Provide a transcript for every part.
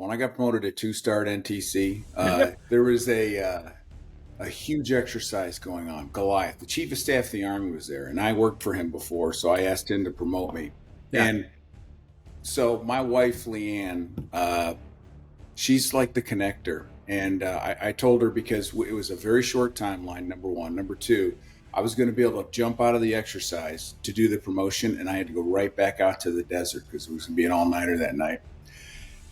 when I got promoted to 2-star at NTC, there was a huge exercise going on. Goliath, the chief of staff of the Army, was there, and I worked for him before, so I asked him to promote me. Yeah. And so my wife, Leanne, she's like the connector. And I told her, because it was a very short timeline, number one. Number two, I was going to be able to jump out of the exercise to do the promotion, and I had to go right back out to the desert because it was going to be an all-nighter that night.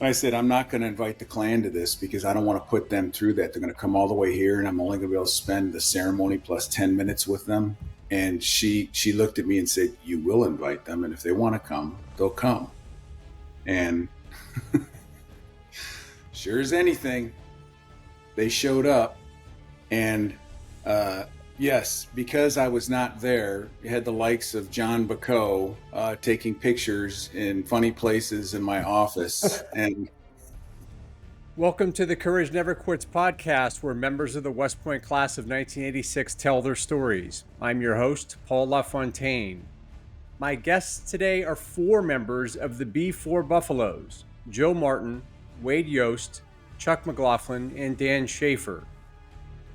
And I said, I'm not going to invite the clan to this because I don't want to put them through that. They're going to come all the way here, and I'm only going to be able to spend the ceremony plus 10 minutes with them. And she looked at me and said, you will invite them, and if they want to come, they'll come. And sure as anything, they showed up. And yes, because I was not there, you had the likes of John Bacot taking pictures in funny places in my office. And welcome to the Courage Never Quits podcast, where members of the West Point class of 1986 tell their stories. I'm your host, Paul LaFontaine. My guests today are 4 members of the B4 Buffaloes: Joe Martin, Wade Jost, Chuck McLaughlin, and Dan Schafer.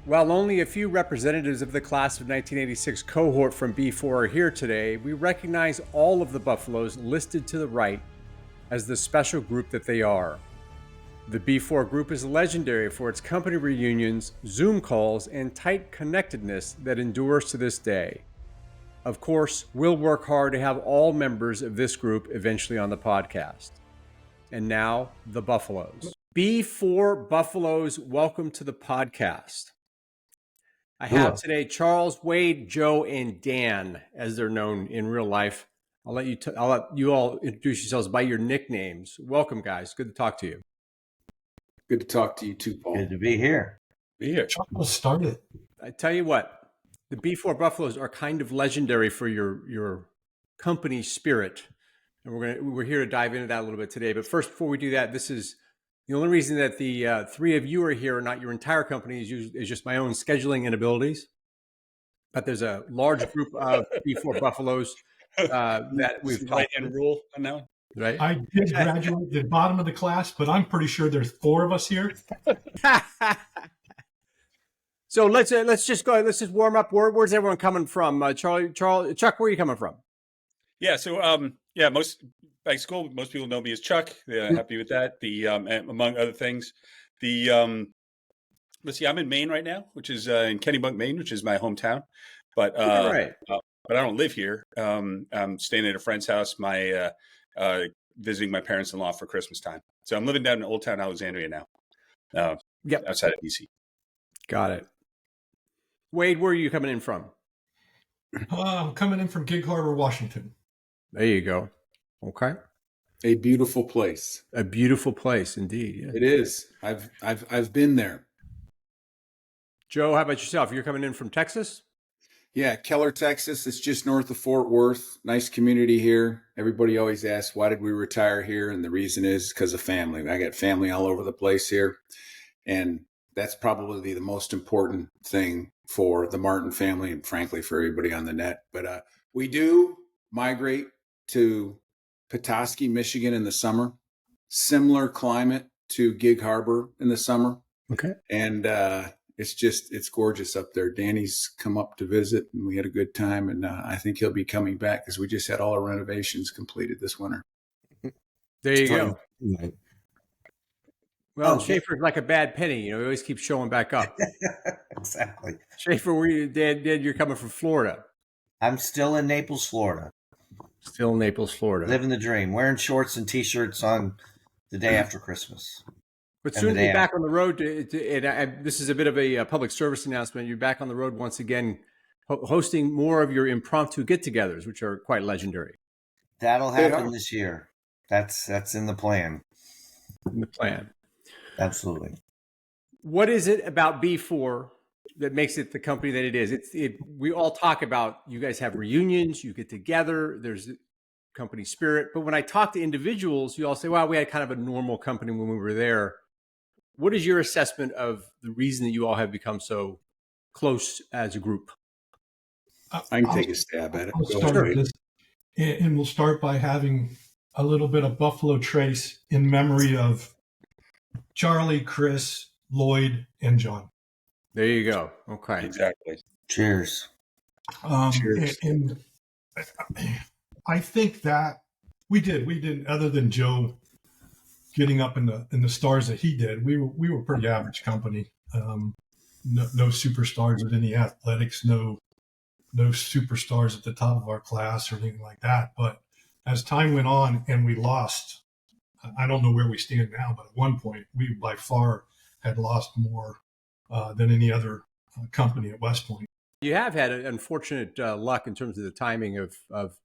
While only a few representatives of the class of 1986 cohort from B4 are here today, we recognize all of the Buffaloes listed to the right as the special group that they are. The B4 group is legendary for its company reunions, Zoom calls, and tight connectedness that endures to this day. Of course, we'll work hard to have all members of this group eventually on the podcast. And now, the Buffaloes. B4 Buffaloes, welcome to the podcast. I have today Charles, Wade, Joe, and Dan, as they're known in real life. I'll let you all introduce yourselves by your nicknames. Welcome, guys. Good to talk to you. good to talk to you too, Paul. Good to be here. Chuck will start it. I tell you what, the B4 Buffaloes are kind of legendary for your company spirit, and we're here to dive into that a little bit today. But first, before we do that, this is the only reason that the 3 of you are here, not your entire company, is just my own scheduling inabilities. But there's a large group of B4 Buffaloes that we've right and rule now. Right. I did graduate the bottom of the class, but I'm pretty sure there's 4 of us here. So let's just go. Let's just warm up. Where's everyone coming from? Charlie, Chuck, where are you coming from? Yeah. So most by school, most people know me as Chuck. Happy with that. Among other things, let's see. I'm in Maine right now, which is in Kennebunk, Maine, which is my hometown. But but I don't live here. I'm staying at a friend's house. Visiting my parents-in-law for Christmas time. So I'm living down in Old Town Alexandria now. Outside of DC. Got it. Wade, where are you coming in from? I'm coming in from Gig Harbor, Washington. There you go. Okay. A beautiful place. A beautiful place, indeed. Yeah. It is. I've been there. Joe, how about yourself? You're coming in from Texas? Yeah, Keller, Texas. It's just north of Fort Worth. Nice community here. Everybody always asks, why did we retire here? And the reason is because of family. I got family all over the place here. And that's probably the most important thing for the Martin family and frankly for everybody on the net. But we do migrate to Petoskey, Michigan in the summer. Similar climate to Gig Harbor in the summer. Okay. And it's gorgeous up there. Danny's come up to visit and we had a good time. And I think he'll be coming back because we just had all our renovations completed this winter. There you go. Well, Schafer's like a bad penny. He always keeps showing back up. Exactly. Schafer, where you, Dad, you're coming from Florida. I'm still in Naples, Florida. Still in Naples, Florida. Living the dream. Wearing shorts and T-shirts on the day after Christmas. But soon to be back on the road. This is a bit of a public service announcement. You're back on the road once again, hosting more of your impromptu get-togethers, which are quite legendary. That'll happen this year. That's in the plan. In the plan. Absolutely. What is it about B4 that makes it the company that it is? We all talk about, you guys have reunions, you get together, there's company spirit. But when I talk to individuals, you all say, well, we had kind of a normal company when we were there. What is your assessment of the reason that you all have become so close as a group? I can take a stab at it. And we'll start by having a little bit of Buffalo Trace in memory of Charlie, Chris, Lloyd, and John. There you go. Okay. Exactly. Cheers. Cheers. And I think that we did, other than Joe getting up in the stars that he did, we were pretty average company. No superstars at any athletics, no superstars at the top of our class or anything like that. But as time went on and we lost, I don't know where we stand now, but at one point we by far had lost more than any other company at West Point. You have had unfortunate luck in terms of the timing of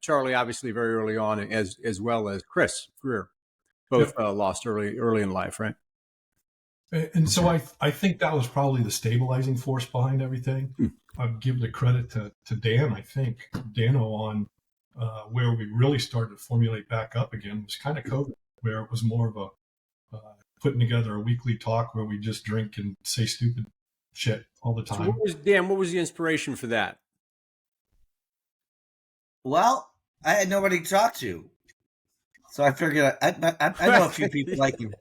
Charlie, obviously very early on, as well as Chris Greer, both lost early in life, right? And so I think that was probably the stabilizing force behind everything. I'd give the credit to Dan. I think Dano on where we really started to formulate back up again was kind of COVID, where it was more of a putting together a weekly talk where we just drink and say stupid shit all the time. So what was the inspiration for that? Well, I had nobody to talk to, so I figured I know a few people like you.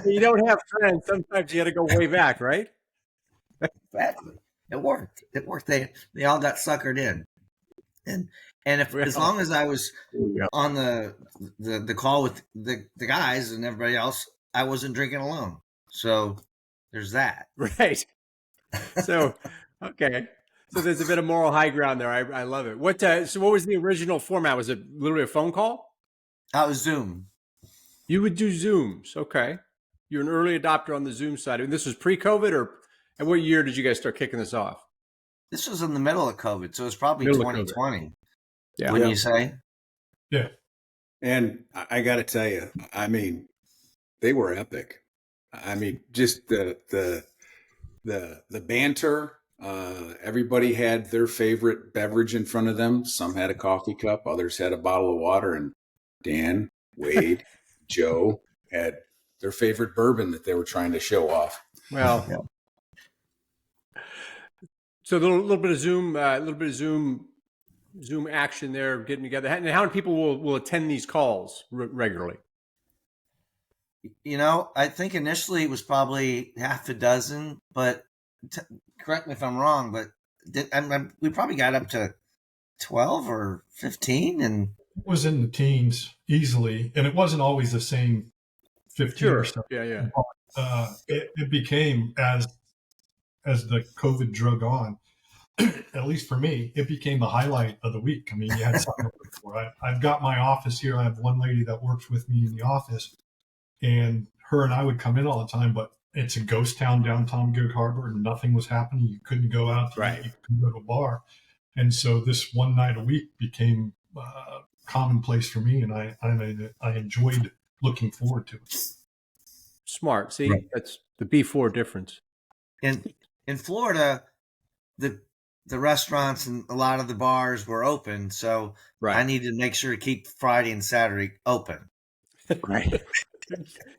You don't have friends. Sometimes you got to go way back, right? Exactly. It worked. They all got suckered in, and if as long as I was on the call with the guys and everybody else, I wasn't drinking alone. So there's that. Right. So okay. So there's a bit of moral high ground there. I love it. So what was the original format? Was it literally a phone call? I was Zoom. You would do Zooms. Okay. You're an early adopter on the Zoom side. And this was pre-COVID, and what year did you guys start kicking this off? This was in the middle of COVID, so it was probably 2020. Yeah. Wouldn't you say? Yeah. And I got to tell you, I mean, they were epic. I mean, just the banter. Everybody had their favorite beverage in front of them. Some had a coffee cup, others had a bottle of water, and Dan, Wade, Joe had their favorite bourbon that they were trying to show off. Well, so a little bit of Zoom action there, getting together. And how many people will attend these calls regularly? You know, I think initially it was probably half a dozen, but correct me if I'm wrong, but we probably got up to 12 or 15, and it was in the teens easily, and it wasn't always the same 15 or so. Yeah. It became as the COVID drug on, at least for me, it became the highlight of the week. I mean, you had something to look for. I've got my office here. I have one lady that works with me in the office, and her and I would come in all the time, but it's a ghost town downtown Gig Harbor, and nothing was happening. You couldn't go out to eat, you couldn't go to a bar. And so this one night a week became commonplace for me, and I enjoyed looking forward to it. Smart. See, that's the B4 difference. In Florida, the restaurants and a lot of the bars were open, so I needed to make sure to keep Friday and Saturday open. Right.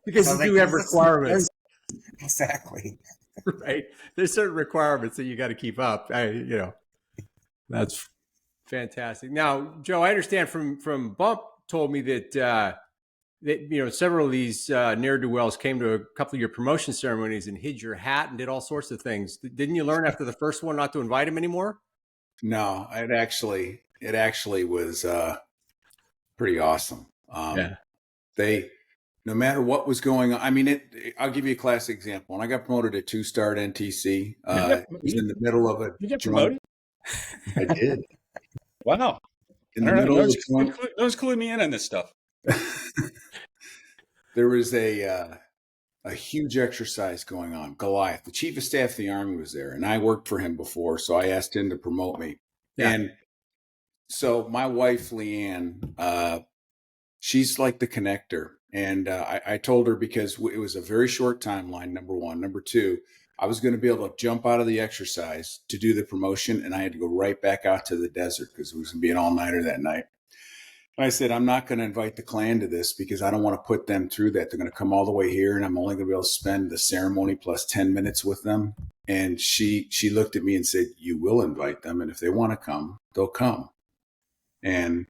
Because you do have requirements. Exactly. Right. There's certain requirements that you got to keep up. That's fantastic. Now, Joe, I understand from Bump told me that several of these ne'er-do-wells came to a couple of your promotion ceremonies and hid your hat and did all sorts of things. Didn't you learn after the first one not to invite him anymore? No, it actually was pretty awesome. No matter what was going on, I mean, I'll give you a classic example. When I got promoted to 2-star at NTC, it was in the middle of a. You get promoted? I did. Wow. In the middle of no one's cluing me in on this stuff. There was a huge exercise going on. Goliath, the chief of staff of the Army, was there, and I worked for him before, so I asked him to promote me. Yeah. And so my wife, Leanne, she's like the connector. And I told her, because it was a very short timeline, number one. Number two, I was going to be able to jump out of the exercise to do the promotion, and I had to go right back out to the desert because it was going to be an all-nighter that night. And I said, I'm not going to invite the clan to this because I don't want to put them through that. They're going to come all the way here, and I'm only going to be able to spend the ceremony plus 10 minutes with them. And she looked at me and said, you will invite them, and if they want to come, they'll come. And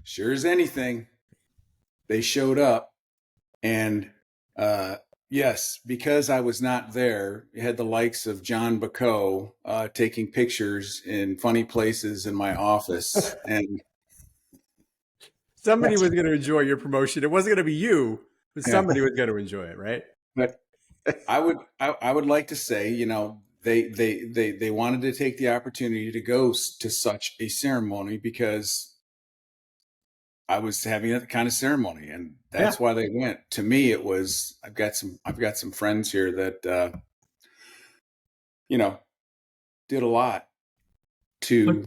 sure as anything, they showed up, And yes, because I was not there, you had the likes of John Bacot taking pictures in funny places in my office. And somebody was going to enjoy your promotion. It wasn't going to be you, but somebody was going to enjoy it, right? But I would like to say, they wanted to take the opportunity to go to such a ceremony because I was having that kind of ceremony, and that's why they went. To me, it was I've got some friends here that did a lot to.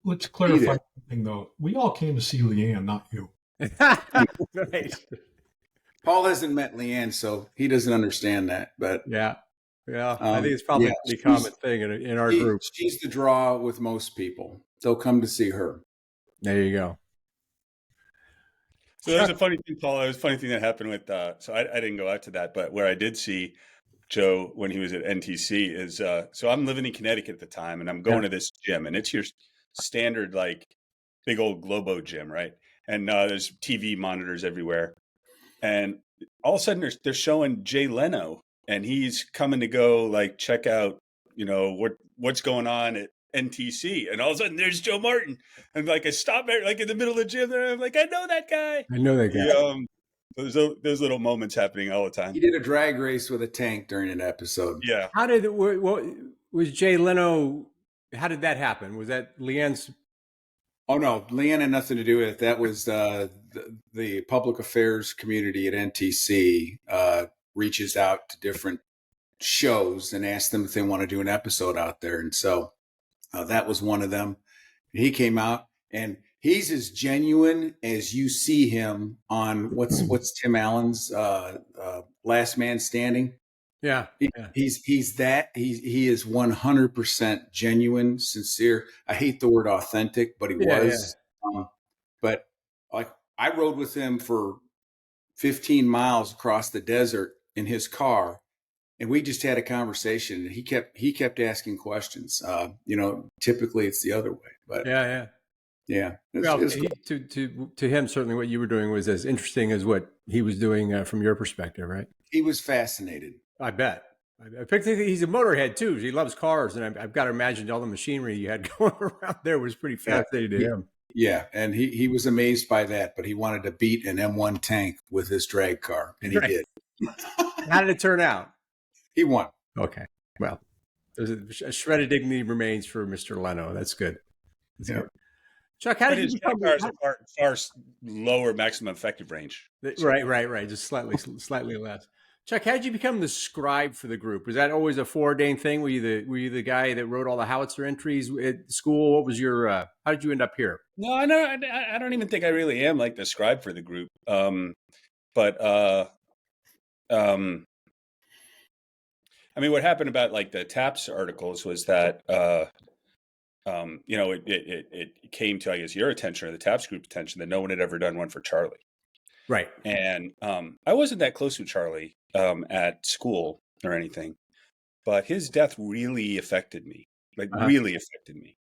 Let's clarify something though. We all came to see Leanne, not you. Right. Paul hasn't met Leanne, so he doesn't understand that. But yeah, I think it's probably a pretty common thing in our group. She's the draw with most people. They'll come to see her. There you go. So there's a funny thing, Paul. It was a funny thing that happened with. So I didn't go out to that, but where I did see Joe when he was at NTC is. So I'm living in Connecticut at the time, and I'm going to this gym, and it's your standard like big old Globo gym, right? And there's TV monitors everywhere, and all of a sudden they're showing Jay Leno, and he's coming to go like check out, what's going on at NTC, and all of a sudden there's Joe Martin, and like I stop there like in the middle of the gym there, I'm like, I know that guy. Those little moments happening all the time. He did a drag race with a tank during an episode. Yeah. How did what was Jay Leno? How did that happen? Was that Leanne's? Oh no, Leanne had nothing to do with it. That was the public affairs community at NTC reaches out to different shows and asks them if they want to do an episode out there, and so that was one of them. He came out, and he's as genuine as you see him on what's Tim Allen's Last Man Standing. Yeah. He is 100% genuine, sincere. I hate the word authentic, but he was. Yeah. But like I rode with him for 15 miles across the desert in his car, and we just had a conversation. He kept asking questions. Typically it's the other way, but yeah. Well, to him, certainly what you were doing was as interesting as what he was doing from your perspective, right? He was fascinated. I bet. I think he's a motorhead too. He loves cars, and I've got to imagine all the machinery you had going around there was pretty fascinating to him. Yeah, and he was amazed by that, but he wanted to beat an M1 tank with his drag car, and he did. How did it turn out? He won. Okay. Well, there's a shred of dignity remains for Mr. Leno. That's good. Good. Chuck, how did you become far lower maximum effective range? So. Right. Just slightly less. Chuck, how did you become the scribe for the group? Was that always a foreordained thing? Were you the guy that wrote all the howitzer entries at school? What was your? How did you end up here? No, I don't even think I really am like the scribe for the group. I mean, what happened about like the TAPS articles was that, it came to, I guess, your attention or the TAPS group attention that no one had ever done one for Charlie. Right. And I wasn't that close with Charlie at school or anything, but his death really affected me, really affected me.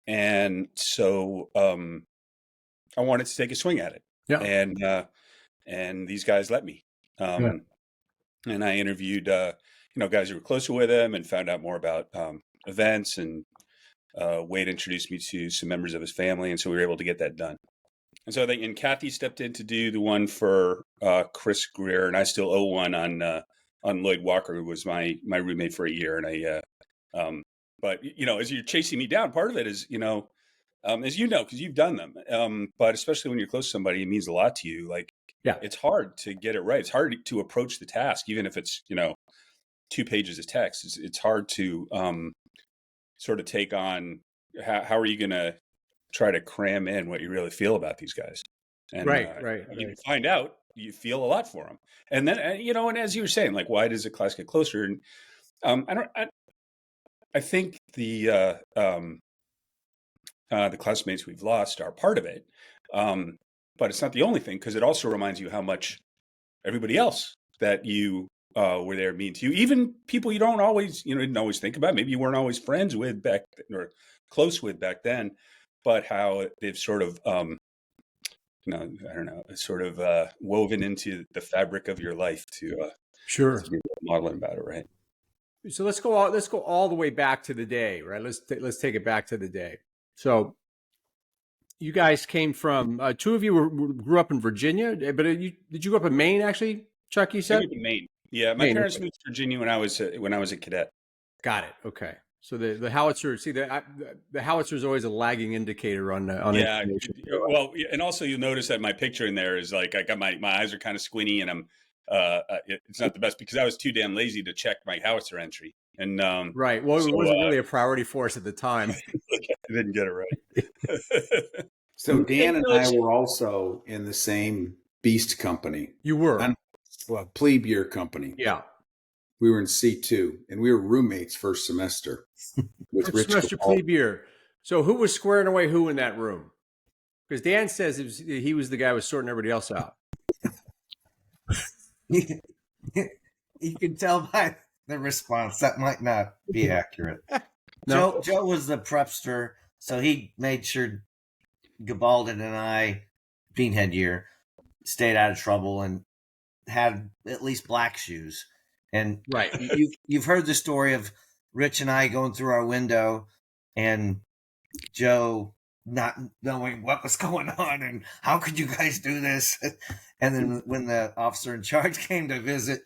And so I wanted to take a swing at it. Yeah. And these guys let me. And I interviewed, guys who were closer with him and found out more about events, and Wade introduced me to some members of his family. And so we were able to get that done. And so I think, and Kathy stepped in to do the one for Chris Greer, and I still owe one on Lloyd Walker, who was my roommate for a year. And but as you're chasing me down, part of it is, as because you've done them, but especially when you're close to somebody, it means a lot to you. Like, it's hard to get it right. It's hard to approach the task, even if it's 2 pages of text. It's hard to sort of take on. How are you going to try to cram in what you really feel about these guys? And, right. You find out you feel a lot for them, and then and as you were saying, like, why does the class get closer? And I think the classmates we've lost are part of it, but it's not the only thing, because it also reminds you how much everybody else that you were there mean to you, even people you don't always didn't always think about, maybe you weren't always friends with back or close with back then, but how they've sort of I don't know, sort of woven into the fabric of your life to be modeling about it, right? So let's go all the way back to the day, right? Let's take it back to the day. So you guys came from two of you grew up in Virginia, but did you grow up in Maine? Actually, Chuck, you said Maine. Yeah, my parents moved to Virginia when I was a cadet. Got it. Okay. So the howitzer, the howitzer is always a lagging indicator on information. Well, and also you'll notice that my picture in there is like I got my eyes are kind of squinty, and I'm it's not the best because I was too damn lazy to check my howitzer entry. And right. Well, it wasn't really a priority for us at the time. I didn't get it right. So Dan and I were also in the same beast company. You were? Well, plebe year company. Yeah. We were in C2, and we were roommates first semester. With First semester plebe year. So who was squaring away who in that room? Because Dan says he was the guy who was sorting everybody else out. You can tell by the response that might not be accurate. No. Joe was the prepster, so he made sure Gabaldon and I, Beanhead year, stayed out of trouble and had at least black shoes. And right, you've heard the story of Rich and I going through our window and Joe not knowing what was going on and how could you guys do this? And then when the officer in charge came to visit,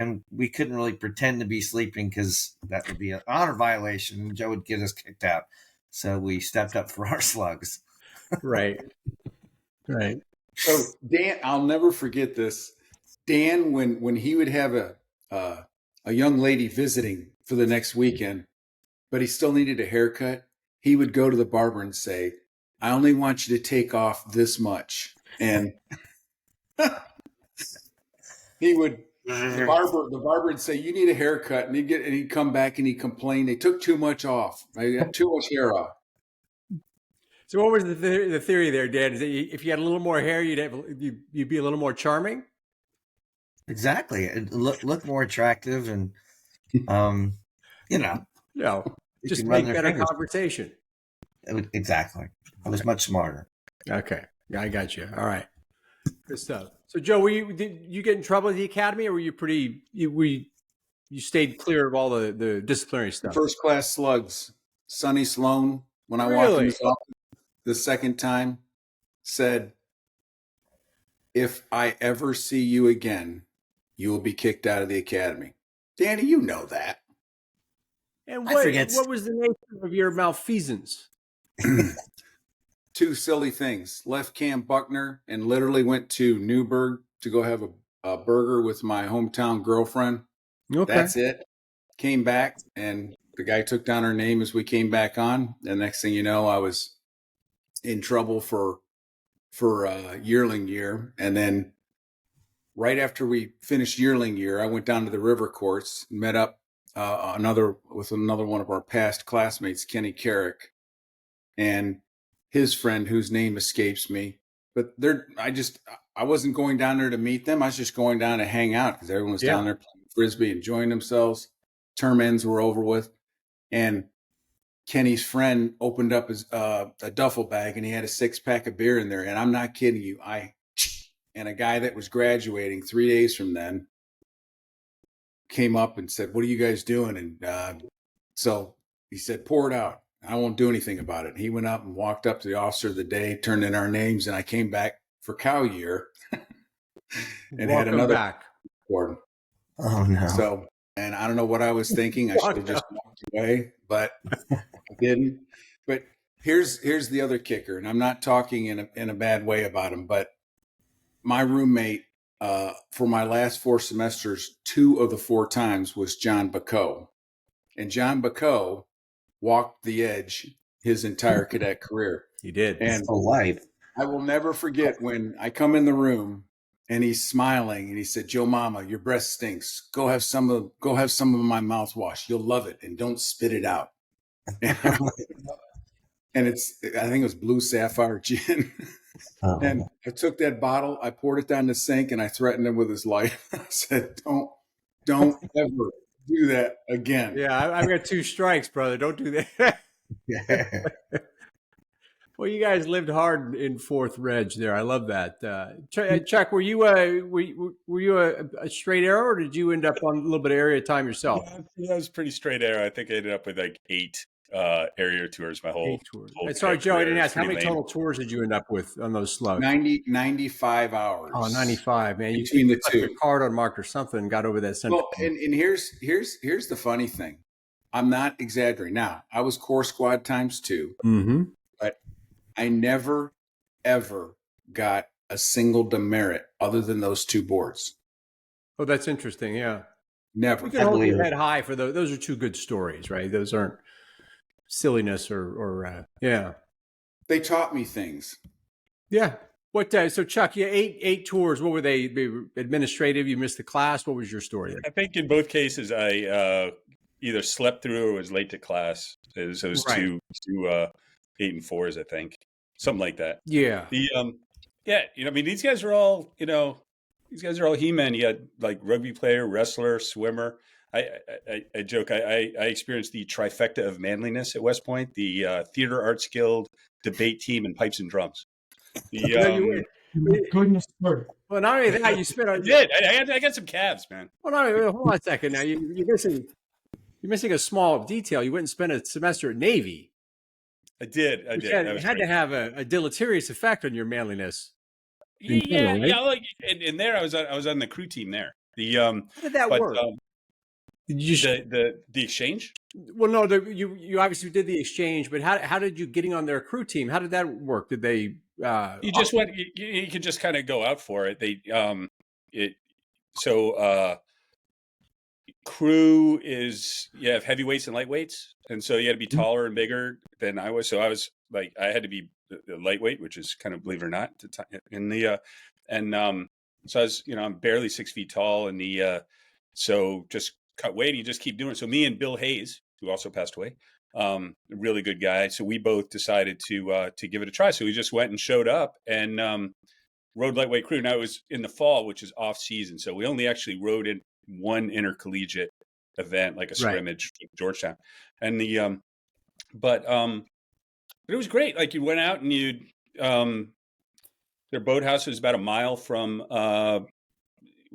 and we couldn't really pretend to be sleeping because that would be an honor violation and Joe would get us kicked out. So we stepped up for our slugs. Right. So Dan, I'll never forget this. Dan, when he would have a young lady visiting for the next weekend, but he still needed a haircut, he would go to the barber and say, I only want you to take off this much. And the barber would say, you need a haircut. And he'd come back and he'd complain. They took too much off. I got too much hair off. So what was the theory there, Dan? Is that if you had a little more hair, you'd be a little more charming? Exactly. It look more attractive and, just make better conversation. Exactly. I was much smarter. Okay. Yeah, I got you. All right. Good stuff. So Joe, did you get in trouble at the academy, or were you you stayed clear of all the disciplinary stuff? First class slugs. Sonny Sloan, when I walked in his office the second time, said, if I ever see you again, you will be kicked out of the academy. Danny, you know that. And what was the nature of your malfeasance? Two silly things. Left Camp Buckner and literally went to Newburgh to go have a burger with my hometown girlfriend. Okay. That's it. Came back and the guy took down her name as we came back on. And next thing you know, I was in trouble for yearling year. And then right after we finished yearling year, I went down to the river courts and met up another one of our past classmates, Kenny Carrick, and his friend whose name escapes me. But I wasn't going down there to meet them. I was just going down to hang out because everyone was down there playing Frisbee, enjoying themselves. Term ends were over with. And Kenny's friend opened up his a duffel bag and he had a 6-pack of beer in there. And I'm not kidding you. And a guy that was graduating 3 days from then came up and said, what are you guys doing? And so he said, pour it out. I won't do anything about it. And he went up and walked up to the officer of the day, turned in our names, and I came back for cow year and had another back. Board. Oh, no. So, and I don't know what I was thinking. I should have just walked away, but I didn't. But here's the other kicker, and I'm not talking in a bad way about him, but my roommate for my last 4 semesters, 2 of the 4 times was John Bacot. And John Bacot walked the edge his entire cadet career. He did. And for life. I will never forget when I come in the room and he's smiling and he said, Joe Mama, your breath stinks. Go have some of my mouthwash. You'll love it. And don't spit it out. And I think it was Blue Sapphire Gin. Oh. And I took that bottle, I poured it down the sink, and I threatened him with his life. I said, don't ever do that again. Yeah, I've got 2 strikes, brother. Don't do that. Yeah. Well, you guys lived hard in Fourth Reg there. I love that. Chuck, were you a straight arrow, or did you end up on a little bit of area time yourself? Yeah, I was pretty straight arrow. I think I ended up with like 8 area tours my whole. 8 tours. Sorry, Joe, I didn't ask. How many total tours did you end up with on those slugs? 95 hours. Oh, 95, man. Between the two. Your card unmarked or something and got over that center. Well, and here's the funny thing. I'm not exaggerating. Now, I was Core Squad ×2, but I never, ever got a single demerit other than those 2 boards. Oh, that's interesting. Yeah. Never. You can hold your head high for those. Those are 2 good stories, right? Those aren't silliness or yeah. They taught me things. Yeah. What? So Chuck, you 8 tours. What were they? Administrative? You missed the class. What was your story? I think in both cases, I either slept through or was late to class. It was those two 8 and 4s, I think, something like that. Yeah. Yeah. I mean, these guys are all, these guys are all He-Men. You got like rugby player, wrestler, swimmer. I joke. I experienced the trifecta of manliness at West Point: the theater arts guild, debate team, and pipes and drums. Goodness me. Well, not only that, you spent. I got some calves, man. Well, hold on a second. Now you're missing a small detail. You went and spent a semester at Navy. I did. It had to have a deleterious effect on your manliness. Yeah. Like, and there, I was on the crew team there. How did that work? Did you the exchange? Well, no, you obviously did the exchange, but how did you getting on their crew team? How did that work? Did they? You just went. You could just kind of go out for it. Crew is you have heavyweights and lightweights, and so you had to be taller and bigger than I was. So I was like I had to be the lightweight, which is kind of, believe it or not, in the so I was I'm barely 6 feet tall, and so just cut weight and you just keep doing it. So me and Bill Hayes, who also passed away, a really good guy. So we both decided to give it a try. So we just went and showed up and rode lightweight crew. Now it was in the fall, which is off season, so we only actually rode in one intercollegiate event, like a scrimmage in Georgetown, and but it was great. Like you went out and you'd their boathouse was about a mile from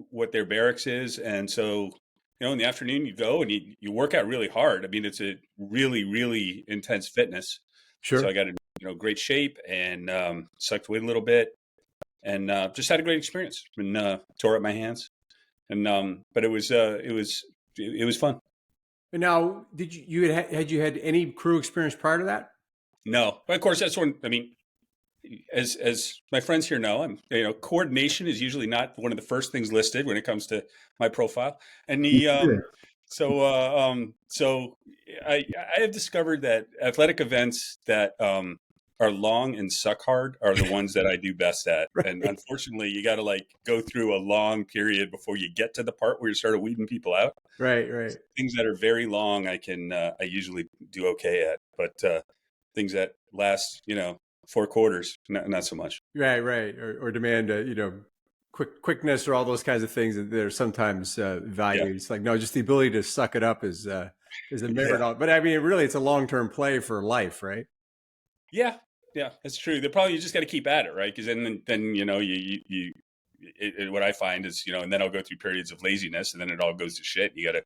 what their barracks is, and so in the afternoon you go and you work out really hard. I mean, it's a really, really intense fitness. Sure. So I got in great shape and sucked weight a little bit, and just had a great experience. And tore up my hands, and but it was fun. And now, did you had any crew experience prior to that? No, but of course that's when as my friends here know, coordination is usually not one of the first things listed when it comes to my profile. And so I have discovered that athletic events that are long and suck hard are the ones that I do best at. Right. And unfortunately, you got to go through a long period before you get to the part where you start weeding people out. Right. Things that are very long, I usually do okay at, but things that last, 4 quarters, not so much. Right. Or demand, quickness or all those kinds of things that are sometimes valued. Yeah. It's like, no, just the ability to suck it up is a merit. Yeah. But I mean, really, it's a long-term play for life, right? Yeah, that's true. You just got to keep at it, right? Because then what I find is, and then I'll go through periods of laziness, and then it all goes to shit. You got to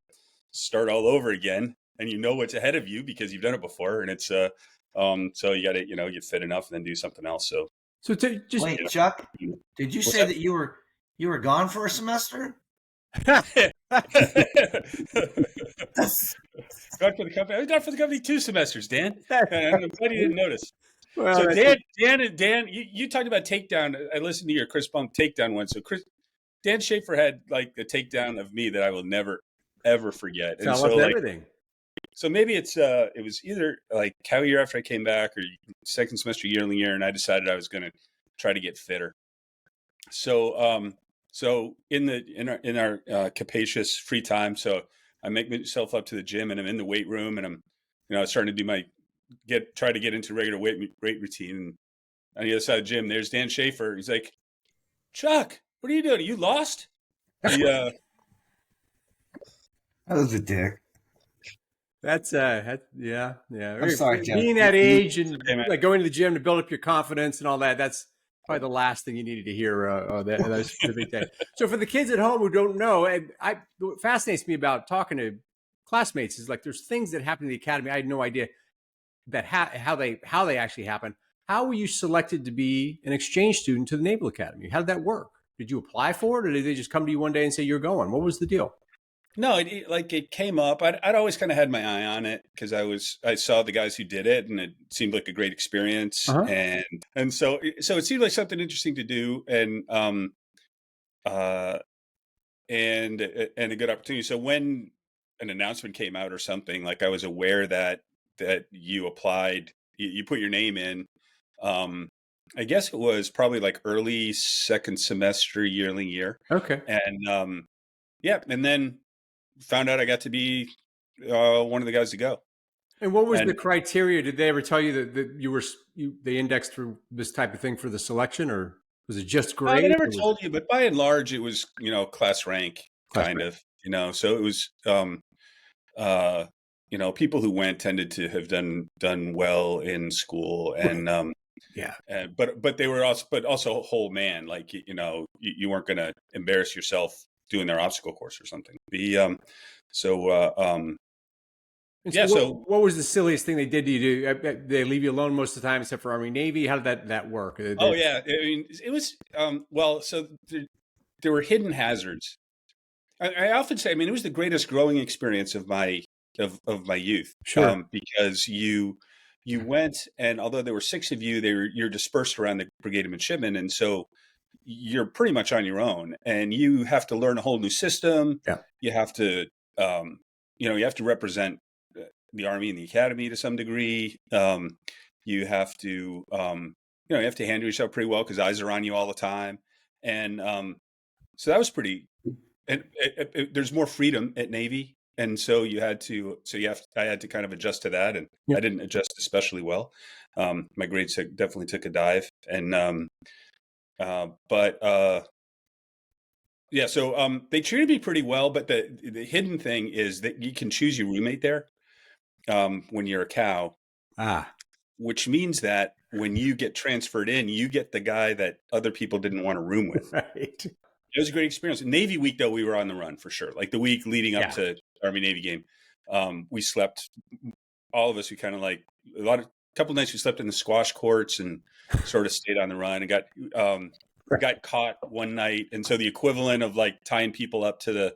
start all over again, and what's ahead of you because you've done it before, and it's so you got to get fit enough and then do something else. So wait, Chuck, did you say that you were gone for a semester? Gone for the company. I was gone for the company 2 semesters, Dan. I'm glad you didn't notice. Well, so Dan, you talked about takedown. I listened to your Chris Bump takedown one. So Dan Schafer had a takedown of me that I will never ever forget. And so everything. So maybe it was either how year after I came back or second semester yearly year, and I decided I was going to try to get fitter. So in our capacious free time, so I make myself up to the gym and I'm in the weight room and I'm starting to do try to get into regular weight routine. And on the other side of the gym, there's Dan Schafer. He's like, Chuck, what are you doing? Are you lost? That was a dick. That's yeah. I'm sorry, Joe. Being that age and Okay, man. like going to the gym to build up your confidence and all that. That's probably the last thing you needed to hear. That specific day. So for the kids at home who don't know, what fascinates me about talking to classmates is like there's things that happen in the academy. I had no idea that how they actually happen. How were you selected to be an exchange student to the Naval Academy? How did that work? Did you apply for it, or did they just come to you one day and say you're going? What was the deal? No, it came up. I'd always kind of had my eye on it because I saw the guys who did it, and it seemed like a great experience, and so it seemed like something interesting to do, and a good opportunity. So when an announcement came out or something, like I was aware that you applied, you put your name in. I guess it was probably like early second semester, year. Okay, and and then found out I got to be one of the guys to go. And what was the criteria? Did they ever tell you that they indexed for this type of thing for the selection, or was it just grade? They never told you, but by and large, it was class rank kind of. So it was people who went tended to have done well in school, and but they were also a whole man. Like you weren't going to embarrass yourself doing their obstacle course or something. So what was the silliest thing they did to you? They leave you alone most of the time, except for Army Navy. How did that work? Yeah, I mean, it was so there were hidden hazards. I often say, I mean, it was the greatest growing experience of my youth. Sure, because you went, and although there were 6 of you, you're dispersed around the brigade of midshipmen, and so you're pretty much on your own, and you have to learn a whole new system. Yeah. You have to, you have to represent the Army and the Academy to some degree. You have to, you have to handle yourself pretty well because eyes are on you all the time. And so that was pretty, and there's more freedom at Navy. And so I had to kind of adjust to that. And I didn't adjust especially well. My grades definitely took a dive. And, so they treated me pretty well, but the hidden thing is that you can choose your roommate there when you're a cow, which means that when you get transferred in, you get the guy that other people didn't want to room with. Right. It was a great experience. Navy week, though, we were on the run for sure. Like the week leading up to Army Navy game, we slept. All of us, we kind of like a couple nights we slept in the squash courts and sort of stayed on the run and got caught one night. And so the equivalent of like tying people up to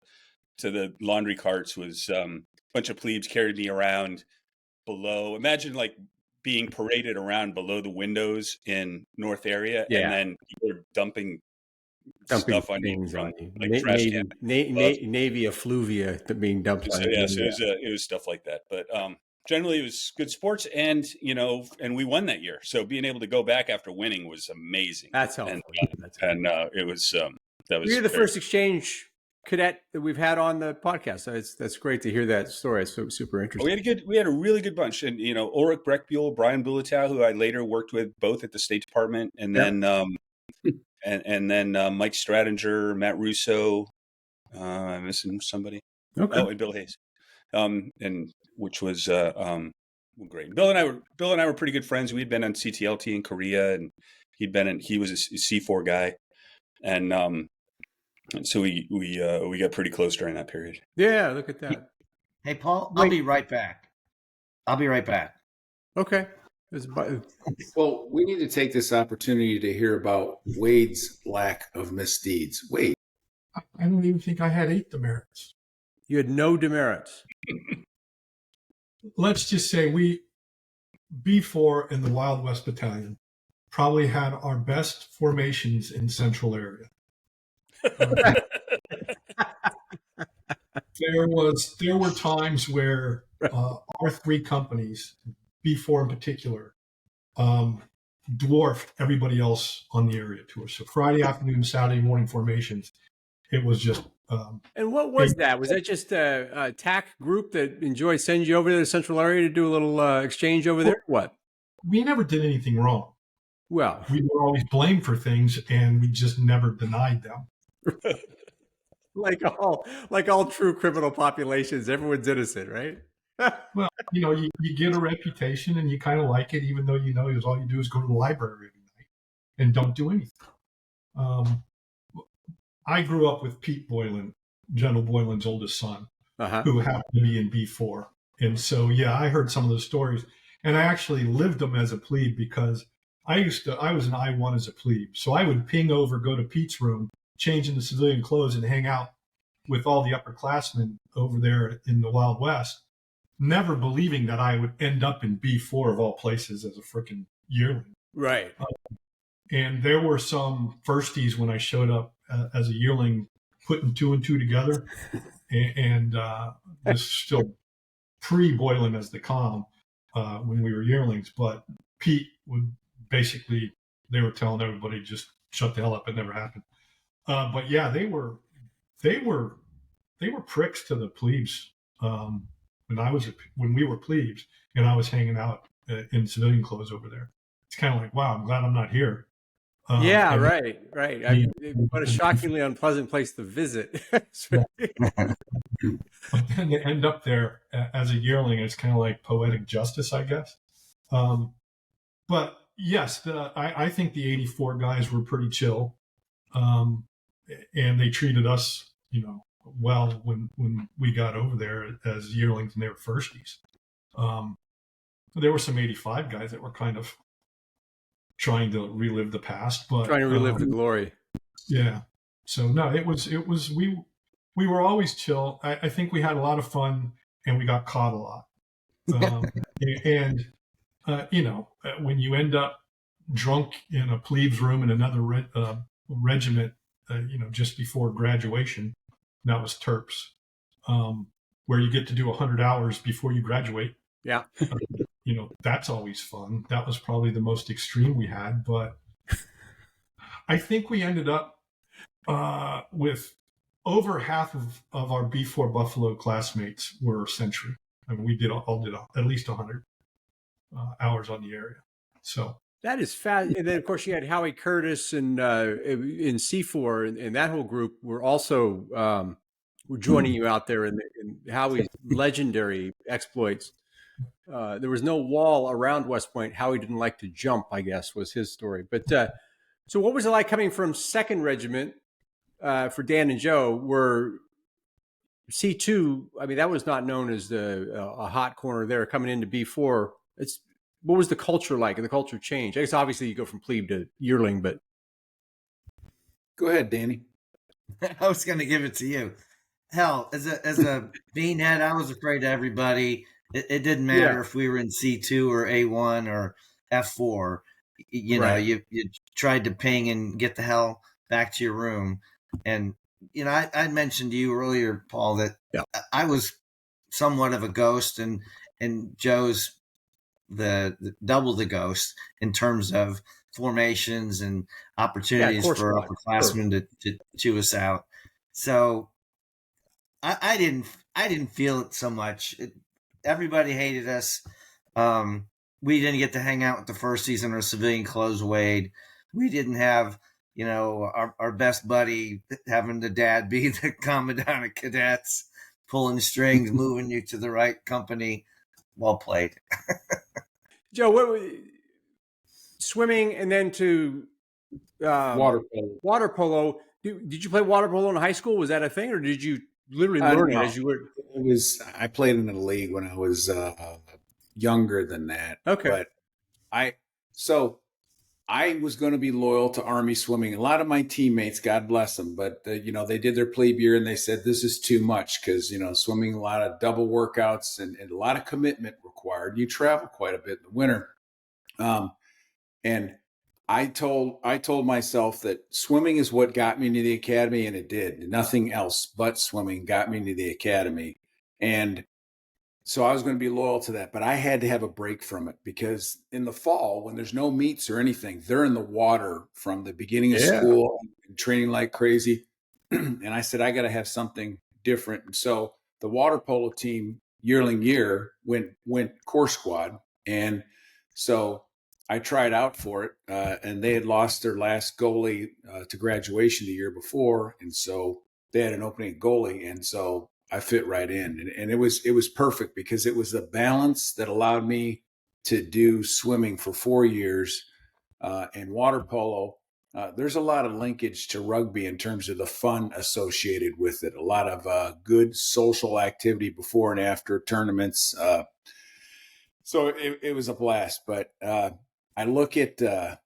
the laundry carts was a bunch of plebes carried me around below. Imagine like being paraded around below the windows in North area, and then people are dumping stuff on you from like trash can. Navy effluvia being dumped on you. So it was stuff like that. But generally it was good sports, and and we won that year. So being able to go back after winning was amazing. That's helpful. And it was that was. You're the first exchange cadet that we've had on the podcast. So that's great to hear that story. It's super interesting. We had a really good bunch, and Ulrich Breckbuhl, Brian Bulatow, who I later worked with both at the State Department, and then and then Mike Stradinger, Matt Russo. I'm missing somebody. Okay. Oh, and Bill Hayes, and which was great. Bill and I were pretty good friends. We'd been on CTLT in Korea, and he was a C4 guy, and so we got pretty close during that period. Yeah, look at that. Hey, Paul, I'll be right back. Okay. Well, we need to take this opportunity to hear about Wade's lack of misdeeds. Wade. I don't even think I had 8 demerits. You had no demerits. Let's just say we, B4 in the Wild West Battalion, probably had our best formations in Central area. There were times where our 3 companies, B4 in particular, dwarfed everybody else on the area tour. So Friday afternoon, Saturday morning formations, it was just. And what was that? Was that just a TAC group that enjoyed sending you over to the Central area to do a little exchange over there? What? We never did anything wrong. Well, we were always blamed for things, and we just never denied them. like all true criminal populations, everyone's innocent, right? Well, you get a reputation and you kind of like it, even though all you do is go to the library every night and don't do anything. I grew up with Pete Boylan, General Boylan's oldest son, who happened to be in B4. And so, yeah, I heard some of those stories, and I actually lived them as a plebe because I was an I-1 as a plebe. So I would ping over, go to Pete's room, change into civilian clothes, and hang out with all the upperclassmen over there in the Wild West, never believing that I would end up in B4 of all places as a freaking yearling. Right. And there were some firsties when I showed up as a yearling, putting two and two together. And this is still pre-Boylan as the comm when we were yearlings. But Pete would basically, they were telling everybody just shut the hell up. It never happened. But yeah, they were pricks to the plebes when we were plebes and I was hanging out in civilian clothes over there. It's kind of like, wow, I'm glad I'm not here. Yeah, right. What a shockingly unpleasant place to visit. But then to end up there as a yearling, it's kind of like poetic justice, I guess. But yes, I think the 84 guys were pretty chill. And they treated us, well when we got over there as yearlings and they were firsties. There were some 85 guys that were kind of trying to relive the past, but trying to relive the glory. Yeah. So no, it was we were always chill. I think we had a lot of fun and we got caught a lot. And when you end up drunk in a plebes room in another regiment, just before graduation, that was Terps, where you get to do 100 hours before you graduate. Yeah. That's always fun. That was probably the most extreme we had, but I think we ended up with over half of our B4 Buffalo classmates were Century. I mean, we all did at least 100 hours on the area. So that is fast. And then, of course, you had Howie Curtis and in C4, and that whole group were also were joining you out there in Howie's legendary exploits. There was no wall around West Point. Howie didn't like to jump, I guess, was his story. But so what was it like coming from 2nd Regiment for Dan and Joe? Were C2, I mean, that was not known as a hot corner there coming into B4. What was the culture like and the culture change? I guess obviously you go from plebe to yearling, but. Go ahead, Danny. I was going to give it to you. Hell, as a beanhead, I was afraid of everybody. It didn't matter if we were in C2 or A1 or F4. You tried to ping and get the hell back to your room. And, I mentioned to you earlier, Paul, that I was somewhat of a ghost and Joe's the double the ghost in terms of formations and opportunities for upperclassmen to chew us out. So I didn't feel it so much. Everybody hated us. We didn't get to hang out with the firsties in our civilian clothes, Wade. We didn't have, our best buddy having the dad be the commandant of cadets, pulling strings, moving you to the right company. Well played. Joe, swimming and then to water polo. Water polo. Did you play water polo in high school? Was that a thing, or did you literally learn it as you were? I played in a league when I was younger than that. Okay. But I was going to be loyal to Army swimming. A lot of my teammates, God bless them, but they did their plebe year and they said this is too much because swimming, a lot of double workouts and a lot of commitment required. You travel quite a bit in the winter, and I told myself that swimming is what got me into the academy, and it did. Nothing else but swimming got me into the academy, and so I was going to be loyal to that, but I had to have a break from it because in the fall, when there's no meets or anything, they're in the water from the beginning of school and training like crazy. And I said, I got to have something different. And so the water polo team yearling year went core squad. And so I tried out for it and they had lost their last goalie to graduation the year before. And so they had an opening goalie. And so I fit right in, and it was perfect because it was the balance that allowed me to do swimming for 4 years and water polo. There's a lot of linkage to rugby in terms of the fun associated with it. A lot of good social activity before and after tournaments. So it was a blast. But I look at the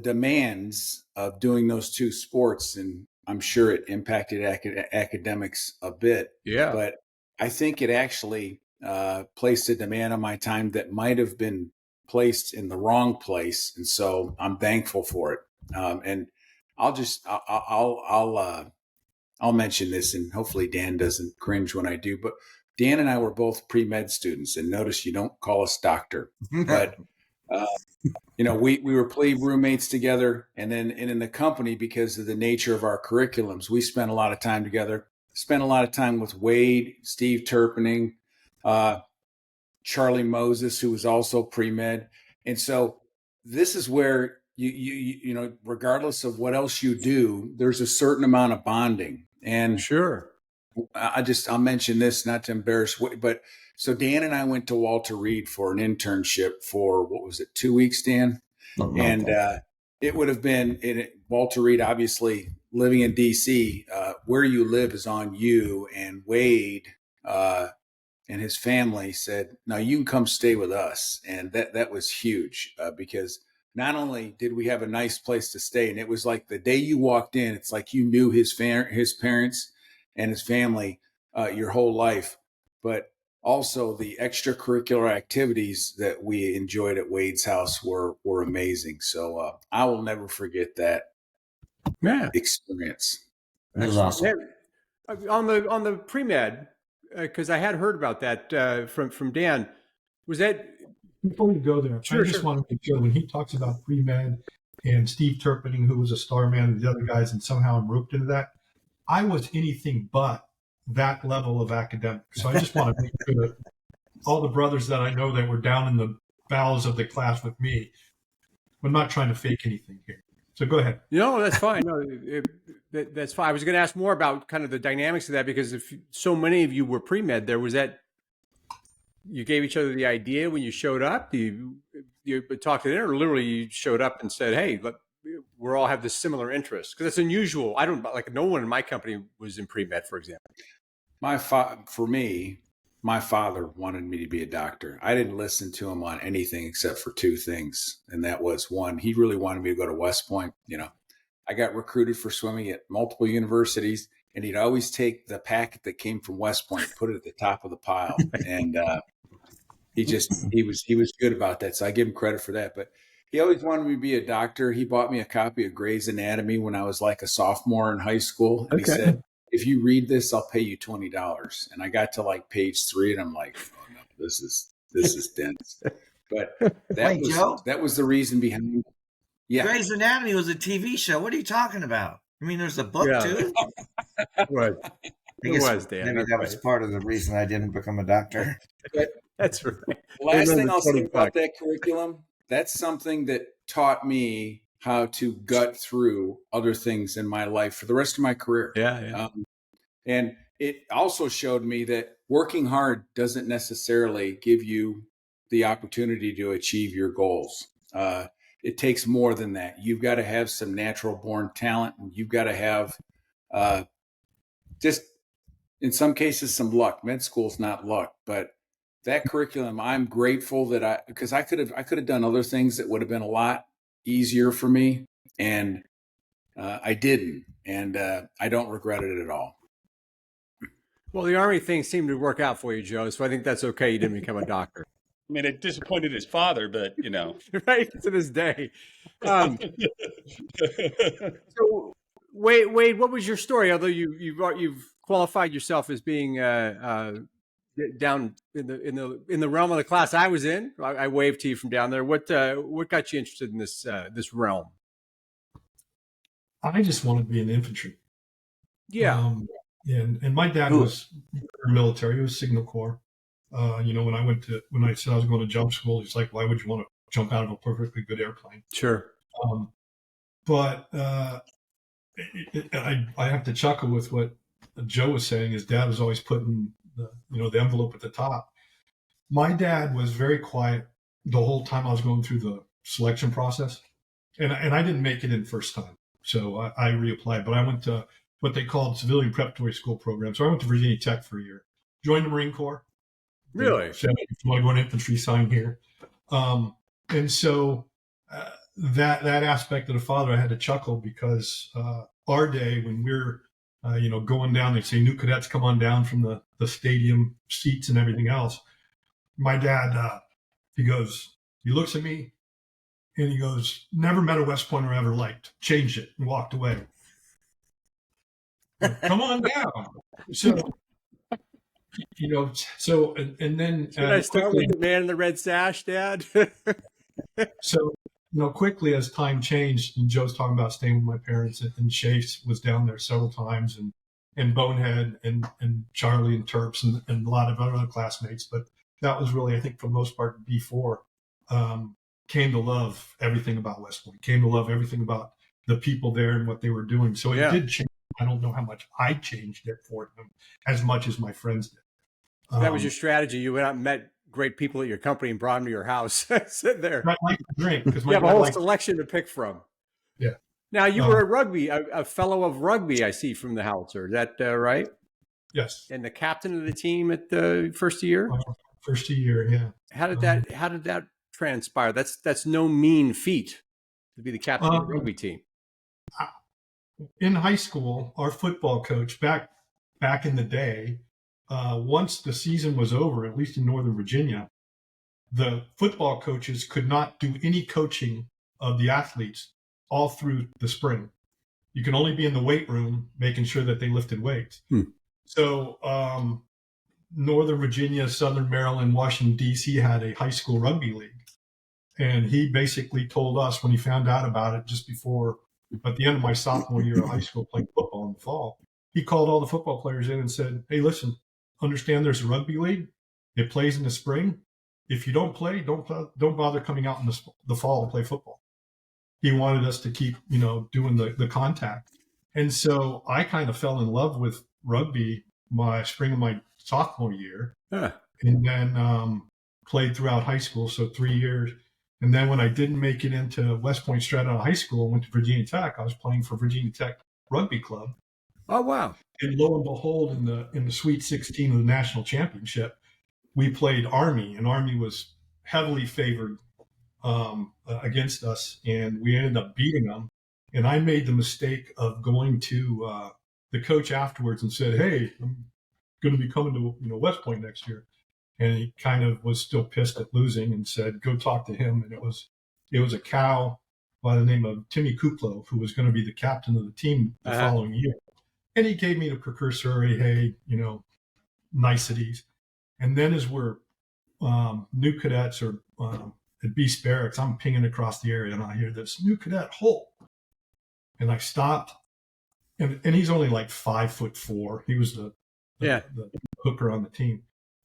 demands of doing those two sports, and I'm sure it impacted academics a bit. Yeah. But I think it actually placed a demand on my time that might have been placed in the wrong place, and so I'm thankful for it. And I'll mention this, and hopefully Dan doesn't cringe when I do. But Dan and I were both pre-med students, and notice you don't call us doctor, but we were plea roommates together, and in the company, because of the nature of our curriculums, we spent a lot of time together. Spent a lot of time with Wade, Steve Turpening, Charlie Moses, who was also pre-med. And so this is where regardless of what else you do, there's a certain amount of bonding. And sure, I'll mention this, not to embarrass, but so Dan and I went to Walter Reed for an internship for, 2 weeks, Dan? And it would have been Walter Reed, obviously living in DC, where you live is on you. And Wade and his family said, no, you can come stay with us. And that was huge because not only did we have a nice place to stay, and it was like the day you walked in, it's like you knew his parents and his family your whole life, but also the extracurricular activities that we enjoyed at Wade's house were amazing. So I will never forget that experience. That was awesome. On the pre-med, because I had heard about that from Dan. Was that before you go there? Sure, I just want to make sure when he talks about pre-med and Steve Turpening, who was a star man, and the other guys, and somehow I'm roped into that. I was anything but that level of academic. So I just want to make sure that all the brothers that I know that were down in the bowels of the class with me, I'm not trying to fake anything here. So go ahead. No, that's fine. No, that's fine. I was going to ask more about kind of the dynamics of that, because if so many of you were pre-med, there was that you gave each other the idea when you showed up. You talked to dinner, or literally you showed up and said, "Hey, we all have this similar interest," because it's unusual. I don't no one in my company was in pre-med, for example. For me, my father wanted me to be a doctor. I didn't listen to him on anything except for two things. And that was one, he really wanted me to go to West Point. I got recruited for swimming at multiple universities, and he'd always take the packet that came from West Point, put it at the top of the pile. And he was good about that. So I give him credit for that. But he always wanted me to be a doctor. He bought me a copy of Grey's Anatomy when I was like a sophomore in high school. And he said, if you read this, I'll pay you $20. And I got to like page 3, and I'm like, oh no, this is dense. But that was the reason behind it. Yeah. Grey's Anatomy was a TV show. What are you talking about? I mean, there's a book too. Right. It was, Dan. Maybe that was part of the reason I didn't become a doctor. That's right. The last thing I'll say about that curriculum, that's something that taught me how to gut through other things in my life for the rest of my career. Yeah. And it also showed me that working hard doesn't necessarily give you the opportunity to achieve your goals. It takes more than that. You've got to have some natural born talent, and you've got to have just, in some cases, some luck. Med school's not luck, but that curriculum, I'm grateful that because I could have done other things that would have been a lot easier for me, and I didn't, and I don't regret it at all. Well, the Army thing seemed to work out for you, Joe, so I think that's okay. You didn't become a doctor. I mean, it disappointed his father, but right to this day. So, Wade, what was your story? Although you've qualified yourself as being down in the realm of the class I was in, I waved to you from down there. What got you interested in this realm? I just wanted to be in the infantry. Yeah. And my dad was military. He was Signal Corps. When I said I was going to jump school, he's like, "Why would you want to jump out of a perfectly good airplane?" Sure. But I have to chuckle with what Joe was saying, his dad was always putting the envelope at the top. My dad was very quiet the whole time I was going through the selection process, and I didn't make it in first time, so I reapplied. But I went to what they called civilian preparatory school program. So I went to Virginia Tech for a year, joined the Marine Corps. Really? If you want to go in infantry, sign here. And so that aspect of the father, I had to chuckle because our day when we're going down, they say new cadets come on down from the stadium seats and everything else. My dad, he looks at me and he goes, never met a West Pointer I ever liked, changed it and walked away. Come on down. So, and then should I start with the man in the red sash, Dad? So, quickly as time changed, and Joe's talking about staying with my parents, and Chase was down there several times, and Bonehead and Charlie and Terps and a lot of other classmates. But that was really, I think, for the most part, B4 came to love everything about West Point, came to love everything about the people there and what they were doing. So it did change. I don't know how much I changed it for them as much as my friends did. That was your strategy. You went out and met great people at your company and brought them to your house. Sit there. Right, like a drink. Because you have a whole selection to pick from. Yeah. Now, you were a fellow of rugby, I see, from the Howitzer. Is that right? Yes. And the captain of the team at the first year? First year, yeah. How did that transpire? That's no mean feat to be the captain of the rugby team. In high school, our football coach back in the day, once the season was over, at least in Northern Virginia, the football coaches could not do any coaching of the athletes all through the spring. You can only be in the weight room making sure that they lifted weights. So Northern Virginia, Southern Maryland, Washington, D.C. had a high school rugby league. And he basically told us when he found out about it just before, at the end of my sophomore year of high school playing football in the fall, he called all the football players in and said, hey, listen, understand there's a rugby league. It plays in the spring. If you don't play, don't bother coming out in the fall to play football. He wanted us to keep, doing the contact. And so I kind of fell in love with rugby my spring of my sophomore year, and then played throughout high school, so 3 years. And then when I didn't make it into West Point straight out of high school and went to Virginia Tech, I was playing for Virginia Tech Rugby Club. Oh, wow. And lo and behold, in the Sweet 16 of the national championship, we played Army, and Army was heavily favored against us, and we ended up beating them. And I made the mistake of going to the coach afterwards and said, hey, I'm going to be coming to West Point next year. And he kind of was still pissed at losing and said, go talk to him. And it was a cow by the name of Timmy Kuplo, who was going to be the captain of the team the following year. And he gave me the precursory, hey, niceties. And then as we're new cadets or at Beast Barracks, I'm pinging across the area and I hear this new cadet Holt. And I stopped. And he's only like 5'4". He was the hooker on the team.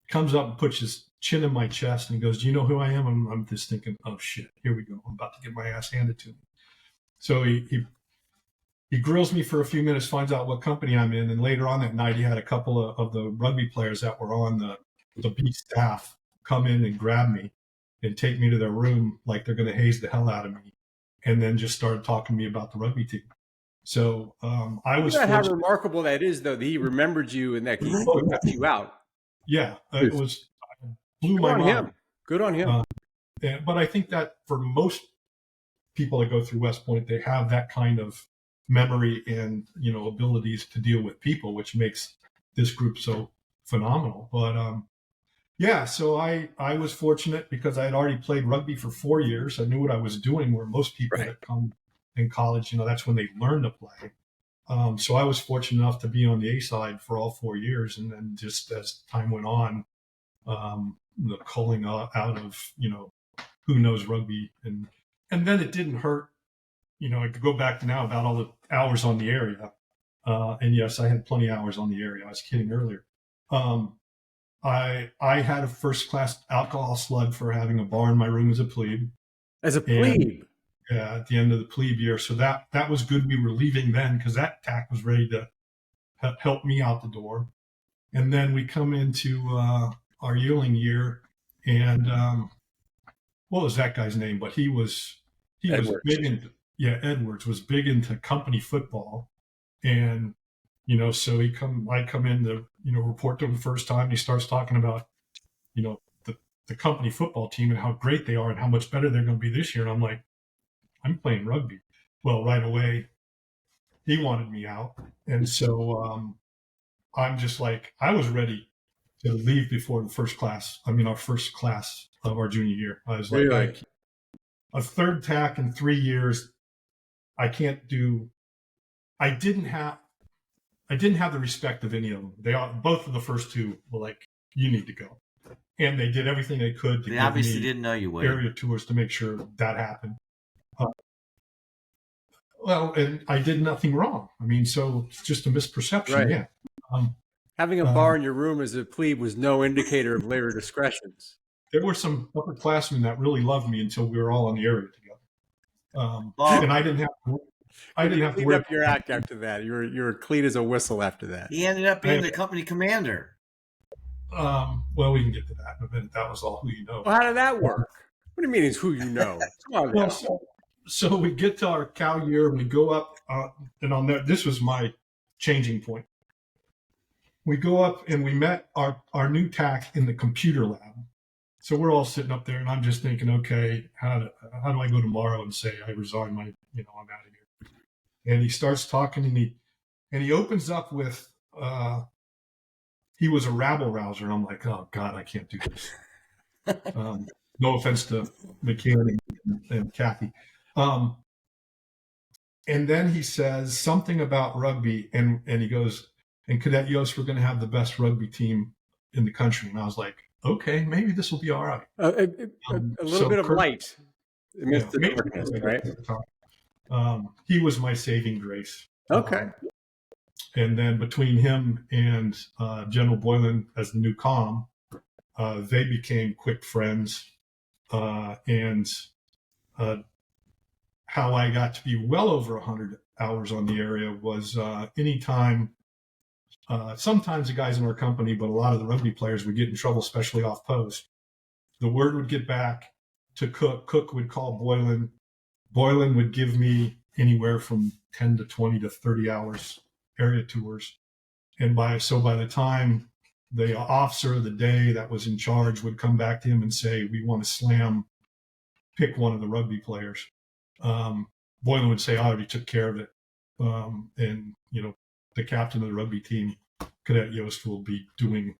Comes up and puts his chin in my chest and goes, do you know who I am? I'm just thinking, oh shit, here we go. I'm about to get my ass handed to me. So he grills me for a few minutes, finds out what company I'm in. And later on that night, he had a couple of the rugby players that were on the B staff come in and grab me and take me to their room like they're going to haze the hell out of me. And then just started talking to me about the rugby team. So I was how remarkable that is, though, that he remembered you and that he left you out. Yeah, it was blew my mind. Good on him. But I think that for most people that go through West Point, they have that kind of memory and abilities to deal with people, which makes this group so phenomenal. But so I was fortunate because I had already played rugby for 4 years. I knew what I was doing. Where most people that come in college, that's when they learn to play. So I was fortunate enough to be on the A side for all 4 years. And then just as time went on, the culling out of, who knows rugby. And then it didn't hurt, I could go back to now about all the hours on the area. And yes, I had plenty of hours on the area. I was kidding earlier. I had a first class alcohol slug for having a bar in my room as a plebe. As a plebe? At the end of the plebe year. So that was good. We were leaving then because that tack was ready to helped me out the door. And then we come into our yearling year, and what was that guy's name? But he was Edwards. big into Edwards was big into company football, and so I come in to report to him the first time. And he starts talking about the company football team and how great they are and how much better they're going to be this year. And I'm like, I'm playing rugby. Well, right away, he wanted me out. And so I'm just like, I was ready to leave before our first class of our junior year. I was like, a third tack in 3 years, I can't do. I didn't have the respect of any of them. Both of the first two were like, you need to go. And they did everything they could to They give obviously me didn't know you would. area tours to make sure that happened. Well, and I did nothing wrong. I mean, so it's just a misperception. Right. Yeah. Having a bar in your room as a plebe was no indicator of later discretions. There were some upperclassmen that really loved me until we were all in the area together. Well, and I didn't have to clean up your act after that. You were clean as a whistle after that. he ended up being the company commander. Well, we can get to that in a minute. That was all who you know. Well, how did that work? What do you mean it's who you know? Come on, Well, so we get to our cow year and we go up, and this was my changing point. We go up and we met our new tack in the computer lab. So we're all sitting up there, and I'm just thinking, okay, how do I go tomorrow and say I resign I'm out of here? And he starts talking, and he opens up with, he was a rabble rouser. And I'm like, oh God, I can't do this. No offense to McCann and Kathy. And then he says something about rugby, and he goes, and Cadet Jost, we're going to have the best rugby team in the country. And I was like, okay, maybe this will be all right. A little bit of light amidst the darkness, right? He was my saving grace. Okay. And then between him and General Boylan as the new comm, they became quick friends. And how I got to be well over 100 hours on the area was anytime. Sometimes the guys in our company, but a lot of the rugby players would get in trouble, especially off post. The word would get back to Cook. Cook would call Boylan. Boylan would give me anywhere from 10 to 20 to 30 hours area tours. And by the time the officer of the day that was in charge would come back to him and say, we want to pick one of the rugby players. Boylan would say, I already took care of it. And the captain of the rugby team, Cadet Jost, will be doing.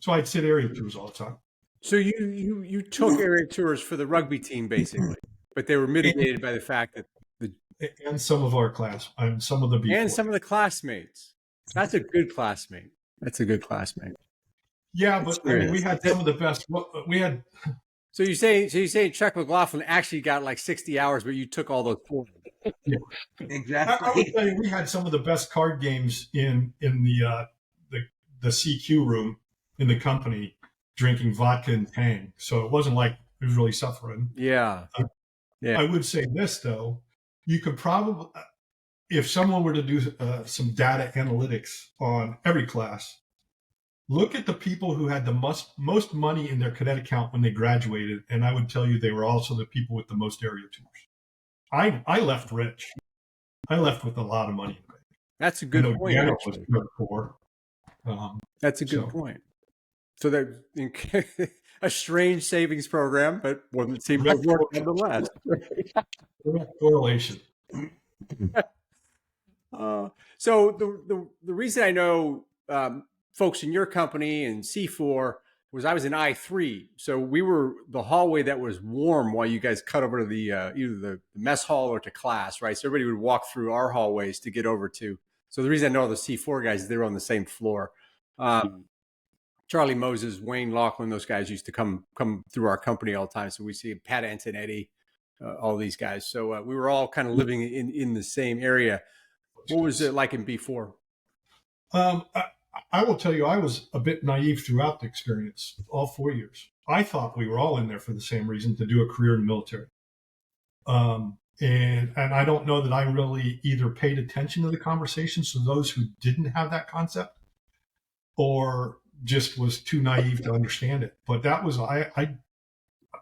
So I'd sit area tours all the time. So you took area tours for the rugby team, basically, but they were mitigated by the fact that and some of our class, and some of the B4. And some of the classmates. That's a good classmate. Yeah, but I mean, we had some of the best. We had. So you say Chuck McLaughlin actually got like 60 hours, but you took all those 40. Yeah. Exactly. I would tell you, we had some of the best card games in the CQ room in the company, drinking vodka and Tang. So it wasn't like it was really suffering. Yeah. I would say this though, you could probably, if someone were to do some data analytics on every class, look at the people who had the most money in their cadet account when they graduated, and I would tell you they were also the people with the most area tours. I left rich. I left with a lot of money. That's a good point. Was poor. That's a good point. So that a strange savings program, but one that seemed to work nonetheless. Correlation. So the reason I know folks in your company and C4 was I was in I3. So we were the hallway that was warm while you guys cut over to the either the mess hall or to class, right? So everybody would walk through our hallways to get over to. So the reason I know the C4 guys is they were on the same floor. Charlie Moses, Wayne Laughlin, those guys used to come through our company all the time. So we see Pat Antonetti, all these guys. So we were all kind of living in the same area. What was it like in B4? I will tell you, I was a bit naive throughout the experience, all 4 years. I thought we were all in there for the same reason, to do a career in the military. And I don't know that I really either paid attention to the conversation, so those who didn't have that concept, or just was too naive to understand it. But that was, I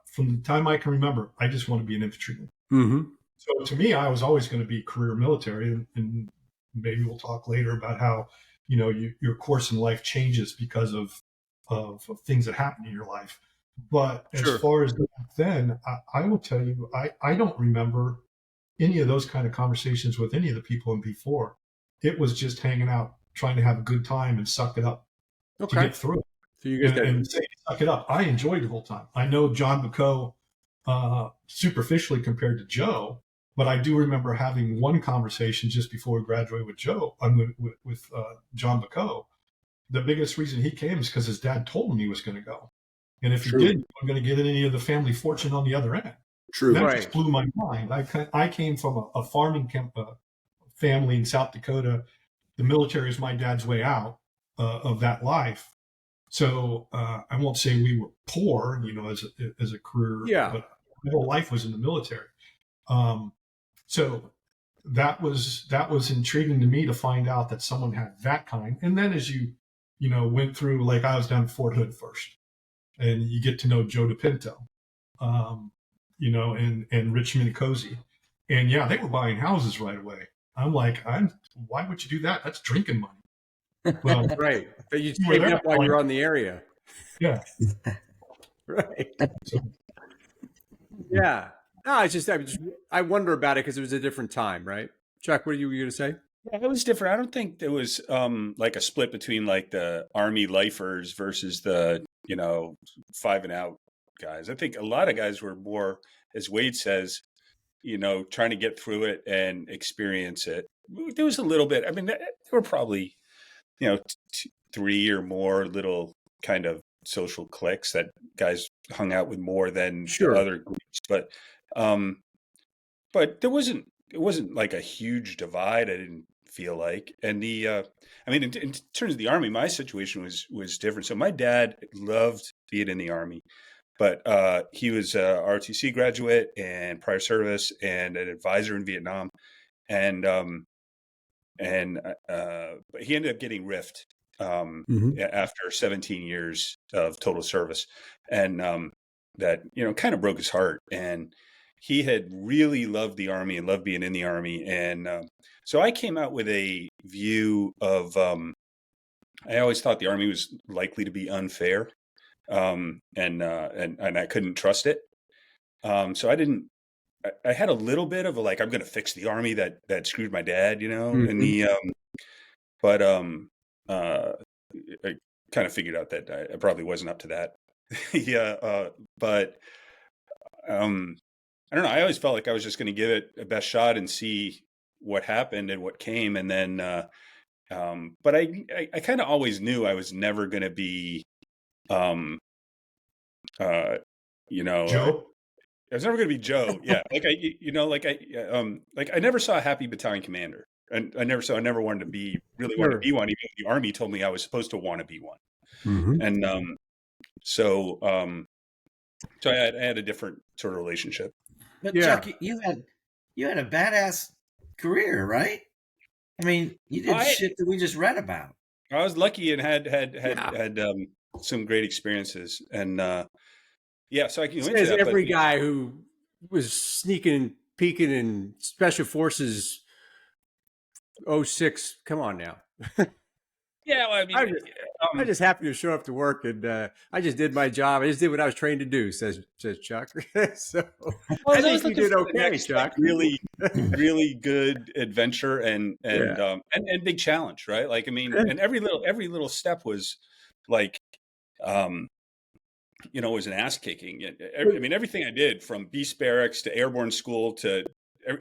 from the time I can remember, I just want to be an infantryman. Mm-hmm. So to me, I was always going to be career military, and maybe we'll talk later about how, your course in life changes because of things that happen in your life. But as far as then, I will tell you, I don't remember any of those kind of conversations with any of the people in B4. It was just hanging out, trying to have a good time and suck it up to get through it. So you guys and say, suck it up. I enjoyed the whole time. I know John Bacow superficially compared to Joe, but I do remember having one conversation just before we graduated with Joe, with John Bacow. The biggest reason he came is because his dad told him he was going to go. And if he didn't, I'm going to get any of the family fortune on the other end. True. That just blew my mind. I came from a farming family in South Dakota. The military is my dad's way out of that life. So I won't say we were poor, as a career, but my whole life was in the military. So that was intriguing to me to find out that someone had that kind. And then as you went through, like I was down at Fort Hood first, and you get to know Joe DePinto, and Richmond Cozy. And they were buying houses right away. I'm like, why would you do that? That's drinking money. Well, right. But you take it up while you're on the area. Yeah. Right. Yeah. No, I wonder about it because it was a different time, right? Chuck, what are you going to say? Yeah, it was different. I don't think there was like a split between like the Army lifers versus the, 5 and out guys. I think a lot of guys were more, as Wade says, trying to get through it and experience it. There was a little bit, I mean, there were probably, 3 or more little kind of social cliques that guys hung out with more than the other groups. But it wasn't like a huge divide. I didn't feel like. And in terms of the Army, my situation was different. So my dad loved being in the Army, but he was a ROTC graduate and prior service and an advisor in Vietnam. But he ended up getting riffed after 17 years of total service, and that kind of broke his heart. And he had really loved the Army and loved being in the Army, and so I came out with a view of I always thought the Army was likely to be unfair, and I couldn't trust it. So I didn't. I had a little bit of a like, I'm going to fix the Army that screwed my dad, in the, but I kind of figured out that I probably wasn't up to that. But I don't know. I always felt like I was just going to give it a best shot and see what happened and what came. And then, but I kind of always knew I was never going to be, Joe. I was never going to be Joe. Yeah. I never saw a happy battalion commander, and I never wanted to be wanted to be one. Even the Army told me I was supposed to want to be one. Mm-hmm. And, so I had a different sort of relationship. But Chuck, you had a badass career, right? I mean, you did shit that we just read about. I was lucky and had some great experiences, and so I can go into that. Every guy who was sneaking and peeking in Special Forces 06, come on now. Yeah, well, I mean, I just happened to show up to work, and I just did my job. I just did what I was trained to do, says Chuck. So I think you did okay, Chuck. Really, really good adventure and big challenge, right? Like, I mean, and every little step was like, was an ass kicking. I mean, everything I did, from Beast Barracks to airborne school to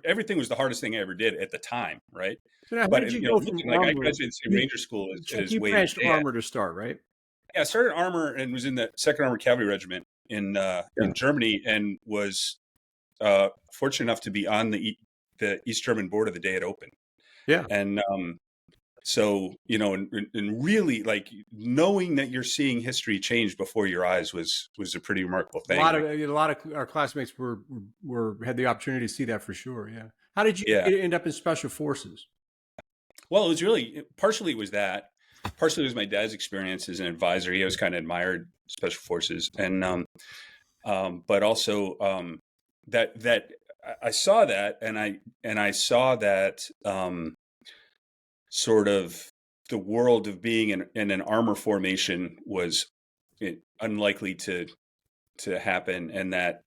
everything, was the hardest thing I ever did at the time, right? So now, but did you go from I graduated Ranger School as you Wade. finished armor to start, right? Yeah, I started armor and was in the 2nd Armored Cavalry Regiment in Germany, and was fortunate enough to be on the East German border the day it opened. Yeah, and So, and really like knowing that you're seeing history change before your eyes was a pretty remarkable thing. A lot of our classmates had the opportunity to see that for sure. Yeah. How did you end up in special forces? Well, it was really partially it was that. Partially it was my dad's experience as an advisor. He always kind of admired special forces, and but also that I saw that, and I saw that sort of the world of being in an armor formation was unlikely to happen, and that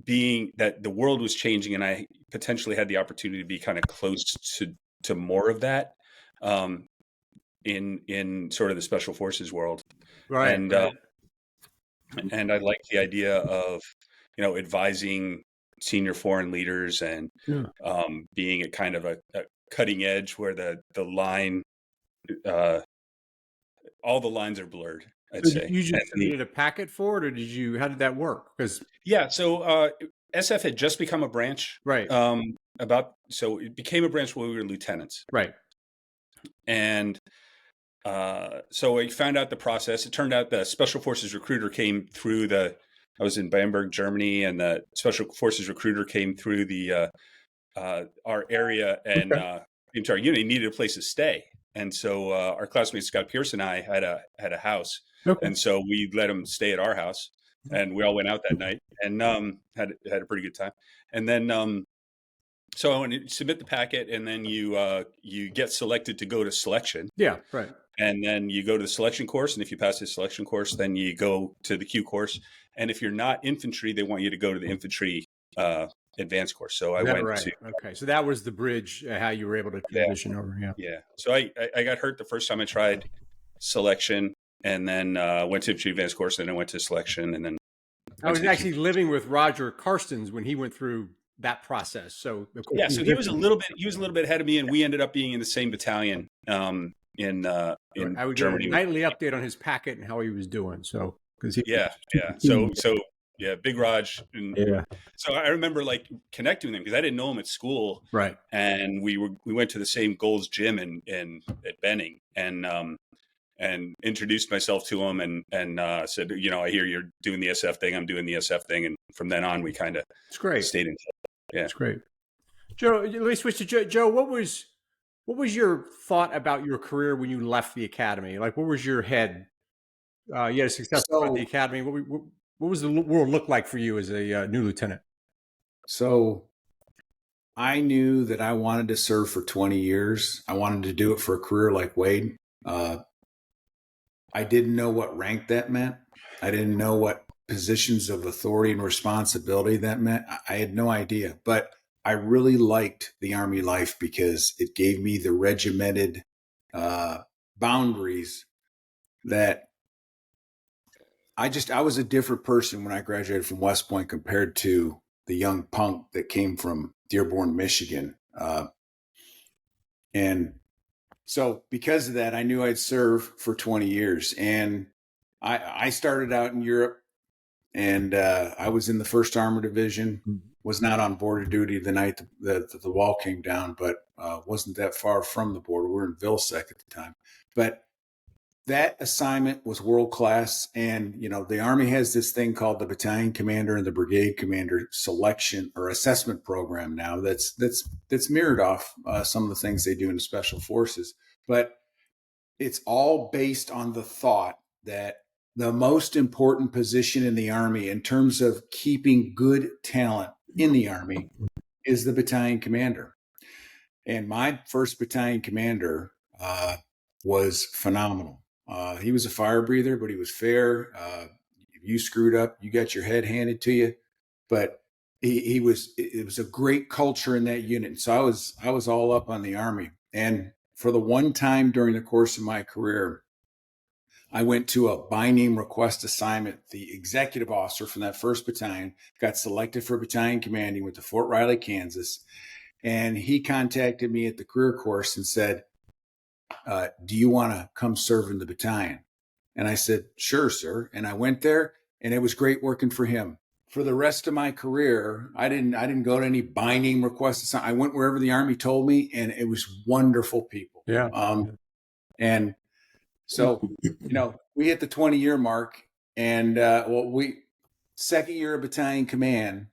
being that the world was changing, and I potentially had the opportunity to be kind of close to more of that in sort of the special forces world, right? And I like the idea of advising senior foreign leaders and being at kind of a cutting edge where the line all the lines are blurred, I'd say. You just needed a packet for it, or how did that work? Because so SF had just become a branch, right? So it became a branch when we were lieutenants, right? And so I found out the process. It turned out the Special Forces recruiter came through I was in Bamberg, Germany, and the Special Forces recruiter came through our area and into our unit. He needed a place to stay, and so our classmate Scott Pierce and I had a house, and so we let him stay at our house, and we all went out that night and had a pretty good time. And then so I went to submit the packet, and then you get selected to go to selection. Yeah, right. And then you go to the selection course, and if you pass the selection course, then you go to the Q course. And if you're not infantry, they want you to go to the infantry advanced course. So I went to. Okay, so that was the bridge how you were able to transition over. Yeah. So I got hurt the first time I tried selection, and then went to infantry advanced course, and then I went to selection, and then I was actually living with Roger Karstens when he went through that process. So so he was a little bit ahead of me, and we ended up being in the same battalion in I would Germany. Get a nightly update on his packet and how he was doing. So because Big Raj. So I remember like connecting with him because I didn't know him at school, right? And we went to the same Gold's Gym at Benning, and introduced myself to him and said, I hear you're doing the SF thing. I'm doing the SF thing, and from then on we kind of stayed in touch. Yeah, it's great. Joe, let me switch to Joe. Joe, what was your thought about your career when you left the academy? Like, what was your head? You had a successful at the academy. What was the world look like for you as a new lieutenant? So I knew that I wanted to serve for 20 years. I wanted to do it for a career like Wade. I didn't know what rank that meant. I didn't know what positions of authority and responsibility that meant. I had no idea, but I really liked the Army life because it gave me the regimented boundaries that I was a different person when I graduated from West Point compared to the young punk that came from Dearborn, Michigan. And so because of that, I knew I'd serve for 20 years. And I started out in Europe, and I was in the 1st Armor Division, was not on border duty the night that the wall came down, but wasn't that far from the border. We were in Vilsec at the time. But that assignment was world-class. And, the Army has this thing called the Battalion Commander and the Brigade Commander selection or assessment program now that's mirrored off some of the things they do in the Special Forces. But it's all based on the thought that the most important position in the Army in terms of keeping good talent in the Army is the battalion commander. And my first battalion commander was phenomenal. He was a fire breather, but he was fair. If you screwed up, you got your head handed to you. But it was a great culture in that unit. So I was all up on the Army. And for the one time during the course of my career, I went to a by name request assignment. The executive officer from that 1st battalion got selected for battalion commanding with the Fort Riley, Kansas. And he contacted me at the career course and said, do you want to come serve in the battalion? And I said, sure, sir. And I went there, and it was great working for him. For the rest of my career, I didn't go to any by name requests. I went wherever the Army told me, and it was wonderful people. Yeah. And so, we hit the 20-year mark, and second year of battalion command,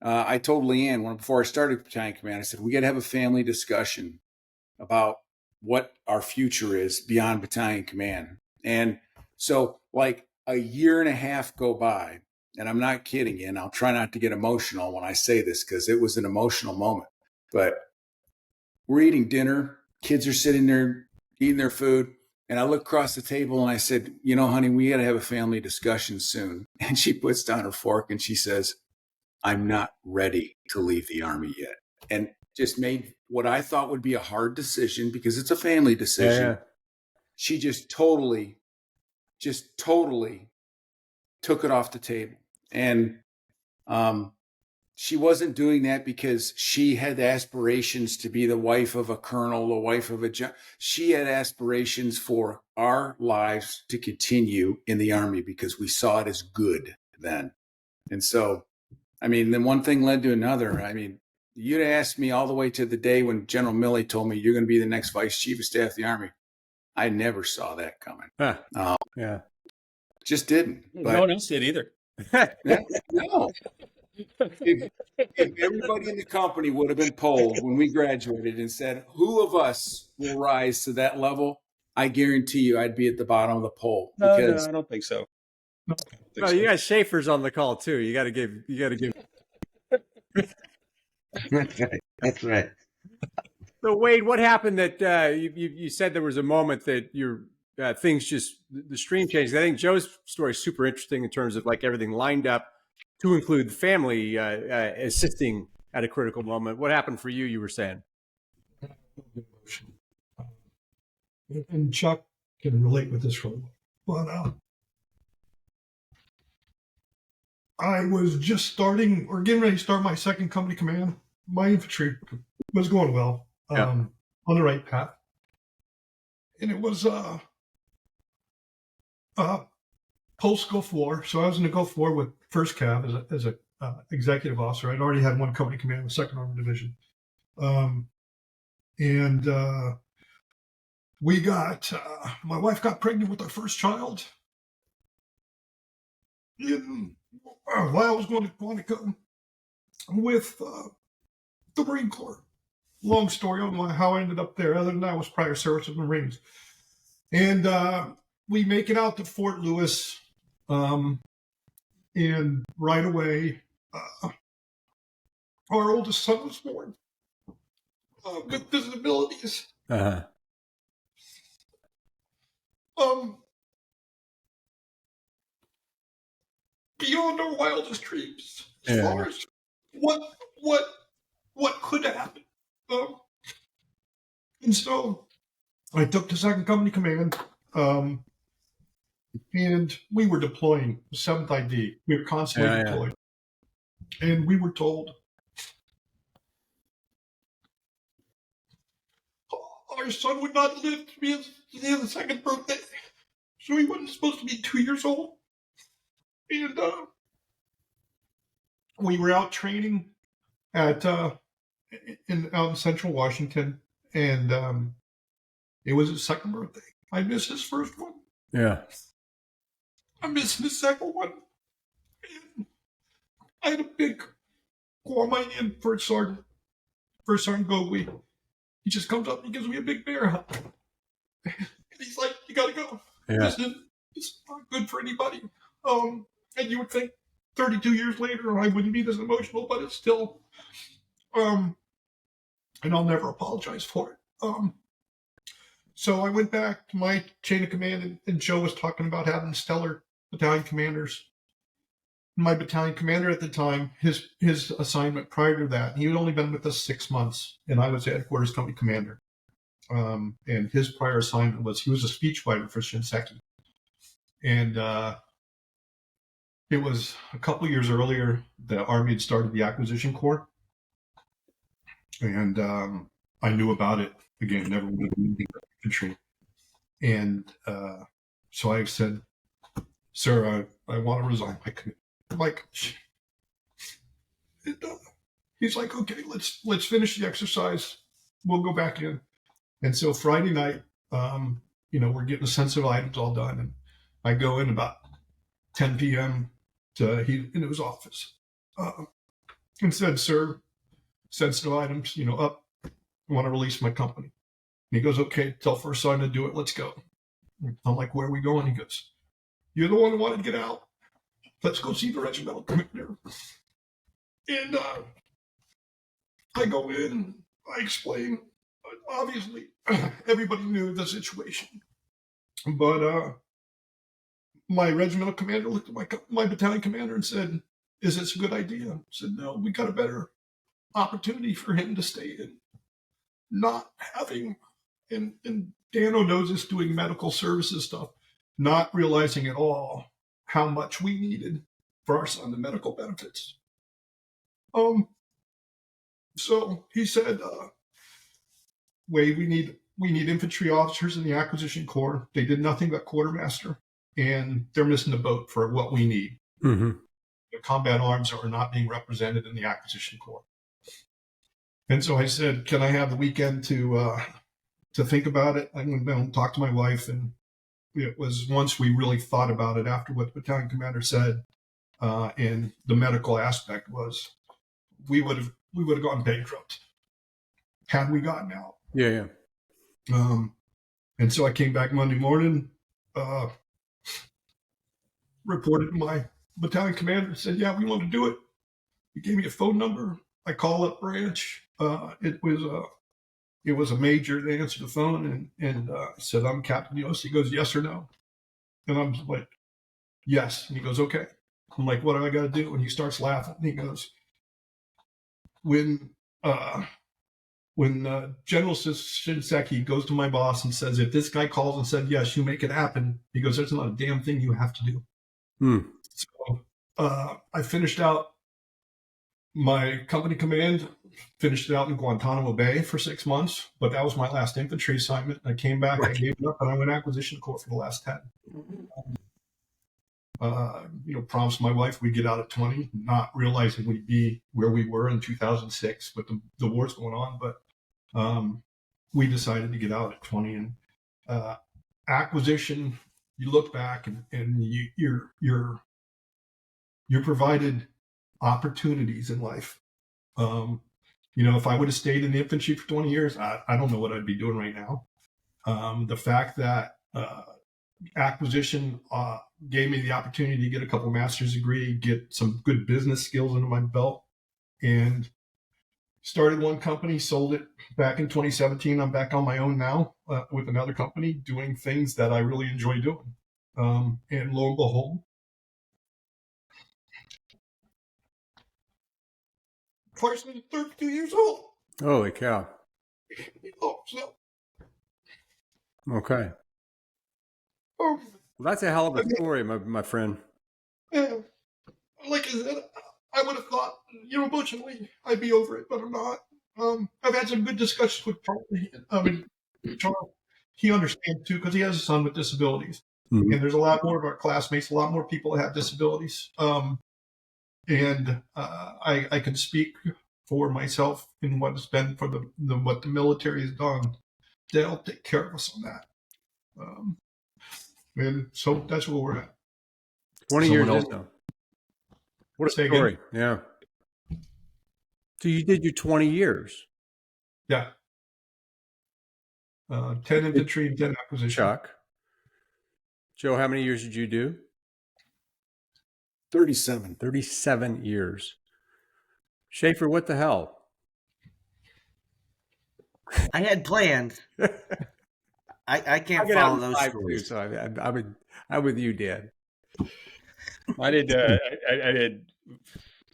I told Leanne before I started battalion command, I said, we got to have a family discussion about what our future is beyond battalion command. And so like a year and a half go by, and I'm not kidding you, and I'll try not to get emotional when I say this because it was an emotional moment, but we're eating dinner. Kids are sitting there eating their food. And I look across the table and I said, honey, we got to have a family discussion soon. And she puts down her fork and she says, I'm not ready to leave the Army yet. And just made what I thought would be a hard decision because it's a family decision. Yeah. She just totally took it off the table. And she wasn't doing that because she had aspirations to be the wife of a colonel, the wife of a general. She had aspirations for our lives to continue in the Army because we saw it as good then. And so, then one thing led to another. You'd asked me all the way to the day when General Milley told me you're going to be the next Vice Chief of Staff of the Army. I never saw that coming. Yeah. Just didn't. But no one else did either. No. If everybody in the company would have been polled when we graduated and said, who of us will rise to that level, I guarantee you I'd be at the bottom of the poll. No, I don't think so. No, you got Schafer's on the call too. You got to give. That's right. So Wade, what happened that you said there was a moment that your things just the stream changed? I think Joe's story is super interesting in terms of like everything lined up to include the family assisting at a critical moment. What happened for you? You were saying. And Chuck can relate with this one, but I was just starting or getting ready to start my second company command. My infantry was going well, on the right path, and it was post Gulf War. So I was in the Gulf War with First Cav as a executive officer. I'd already had one company command with Second Armored Division, and we got my wife got pregnant with our first child. While I was going to come with the Marine Corps. Long story on how I ended up there. Other than that, I was prior service of the Marines. And we make it out to Fort Lewis. And right away, our oldest son was born with disabilities. Beyond our wildest dreams, as far as what could happen. And so I took the second company command, and we were deploying 7th ID. We were constantly deployed. And we were told our son would not live to be his second birthday. So he wasn't supposed to be 2 years old. And we were out training out in Central Washington, and it was his second birthday. I missed his first one. Yeah. I missed his second one. And I had a big call my in First Sergeant Gogwe. He just comes up and he gives me a big bear hug. And he's like, "You gotta go. This is not good for anybody." And you would think 32 years later I wouldn't be this emotional, but it's still, and I'll never apologize for it. So I went back to my chain of command, and Joe was talking about having stellar battalion commanders. My battalion commander at the time, his assignment prior to that, he had only been with us 6 months, and I was headquarters company commander. And his prior assignment was he was a speechwriter for Shinseki. And it was a couple of years earlier, the Army had started the Acquisition Corps. And I knew about it. Again, never would have been in the infantry. And so I said, "Sir, I want to resign my committee." I'm like, he's like, "Okay, let's finish the exercise. We'll go back in." And so Friday night, we're getting the sensitive items all done. And I go in about 10 p.m. into his office and said, "Sir, sensitive items, up. I want to release my company." And he goes, "Okay, tell first sergeant to do it. Let's go." I'm like, "Where are we going?" He goes, "You're the one who wanted to get out. Let's go see the regimental commander." And I go in, I explain. Obviously, everybody knew the situation. But my regimental commander looked at my battalion commander and said, "Is this a good idea?" I said, "No, we got a better opportunity for him to stay in. Not having," and Dano knows this, doing medical services stuff, not realizing at all how much we needed for our son the medical benefits. So he said, "Wade, we need infantry officers in the acquisition corps. They did nothing but quartermaster, and they're missing the boat for what we need. Mm-hmm. The combat arms are not being represented in the acquisition corps." And so I said, "Can I have the weekend to think about it?" I'm going to talk to my wife. And it was once we really thought about it, after what the battalion commander said, and the medical aspect was, we would have gone bankrupt had we gotten out. Yeah. And so I came back Monday morning, reported to my battalion commander, and said, "Yeah, we want to do it." He gave me a phone number. I call up branch. It was a major. They answered the phone and said, "I'm Captain Jost." He goes, "Yes or no?" And I'm like, "Yes." And he goes, "Okay." I'm like, "What do I got to do?" And he starts laughing. And he goes, when General Shinseki goes to my boss and says, "If this guy calls and said yes, you make it happen," he goes, "There's not a damn thing you have to do." So I finished out my company command, finished it out in Guantanamo Bay for 6 months, but that was my last infantry assignment. I came back, I gave it up, and I went acquisition corps for the last 10. Promised my wife we'd get out at 20, not realizing we'd be where we were in 2006 with the wars going on. But we decided to get out at 20. And acquisition, you look back and you're provided opportunities in life. If I would have stayed in the infantry for 20 years, I don't know what I'd be doing right now. The fact that acquisition gave me the opportunity to get a couple master's degree, get some good business skills under my belt, and started one company, sold it back in 2017. I'm back on my own now with another company, doing things that I really enjoy doing. And lo and behold, twice in 32 years old. Holy cow. So, Okay. Well, that's a hell of a story, my friend. Yeah. Like I said, I would have thought, emotionally, I'd be over it, but I'm not. I've had some good discussions with Charlie. Charlie, he understands too, because he has a son with disabilities. Mm-hmm. And there's a lot more of our classmates, a lot more people that have disabilities. And I can speak for myself in what has been for what the military has done. They'll take care of us on that. And so that's where we're at. 20 years in now. What a story. Yeah. So you did your 20 years. Yeah. 10 infantry and 10 acquisition. Chuck. Joe, how many years did you do? 37. 37 years. Schafer, what the hell? I had planned. I can't follow those stories. Too, so I'm with you, Dan. I did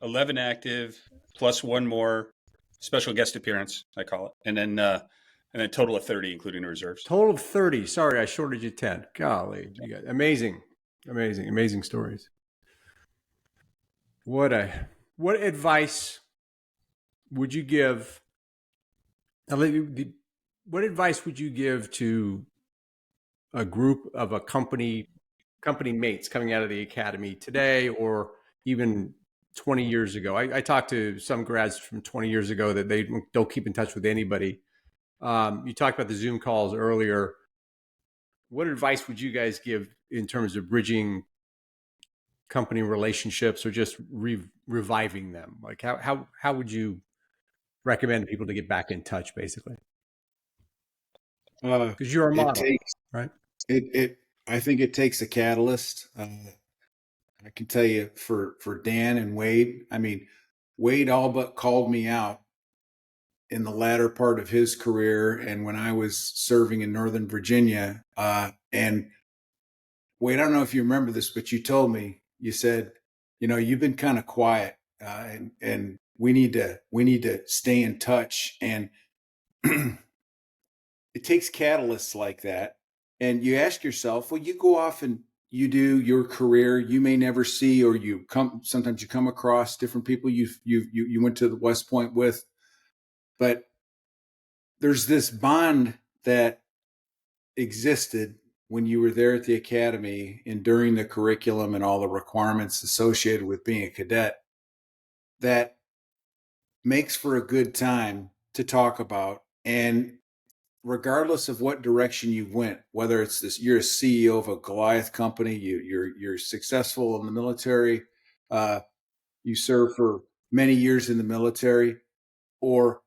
11 active plus one more special guest appearance, I call it, and then a total of 30, including the reserves. Total of 30. Sorry, I shorted you 10. Golly, you got amazing stories. What advice would you give? What advice would you give to a group of a company mates coming out of the academy today, or even 20 years ago? I talked to some grads from 20 years ago that they don't keep in touch with anybody. You talked about the Zoom calls earlier. What advice would you guys give in terms of bridging company relationships or just reviving them? Like how would you recommend people to get back in touch, basically? Because you're a model, right? I think it takes a catalyst. I can tell you for Dan and Wade. I mean, Wade all but called me out in the latter part of his career, and when I was serving in Northern Virginia. And Wade, I don't know if you remember this, but you told me, you said, you've been kind of quiet, and we need to stay in touch. And it takes catalysts like that. And you ask yourself, well, you go off and you do your career. You may never see, or sometimes you come across different people you went to the West Point with, but there's this bond that existed when you were there at the academy and during the curriculum and all the requirements associated with being a cadet that makes for a good time to talk about. And regardless of what direction you went, whether it's this, you're a CEO of a Goliath company, you're successful in the military, you serve for many years in the military, or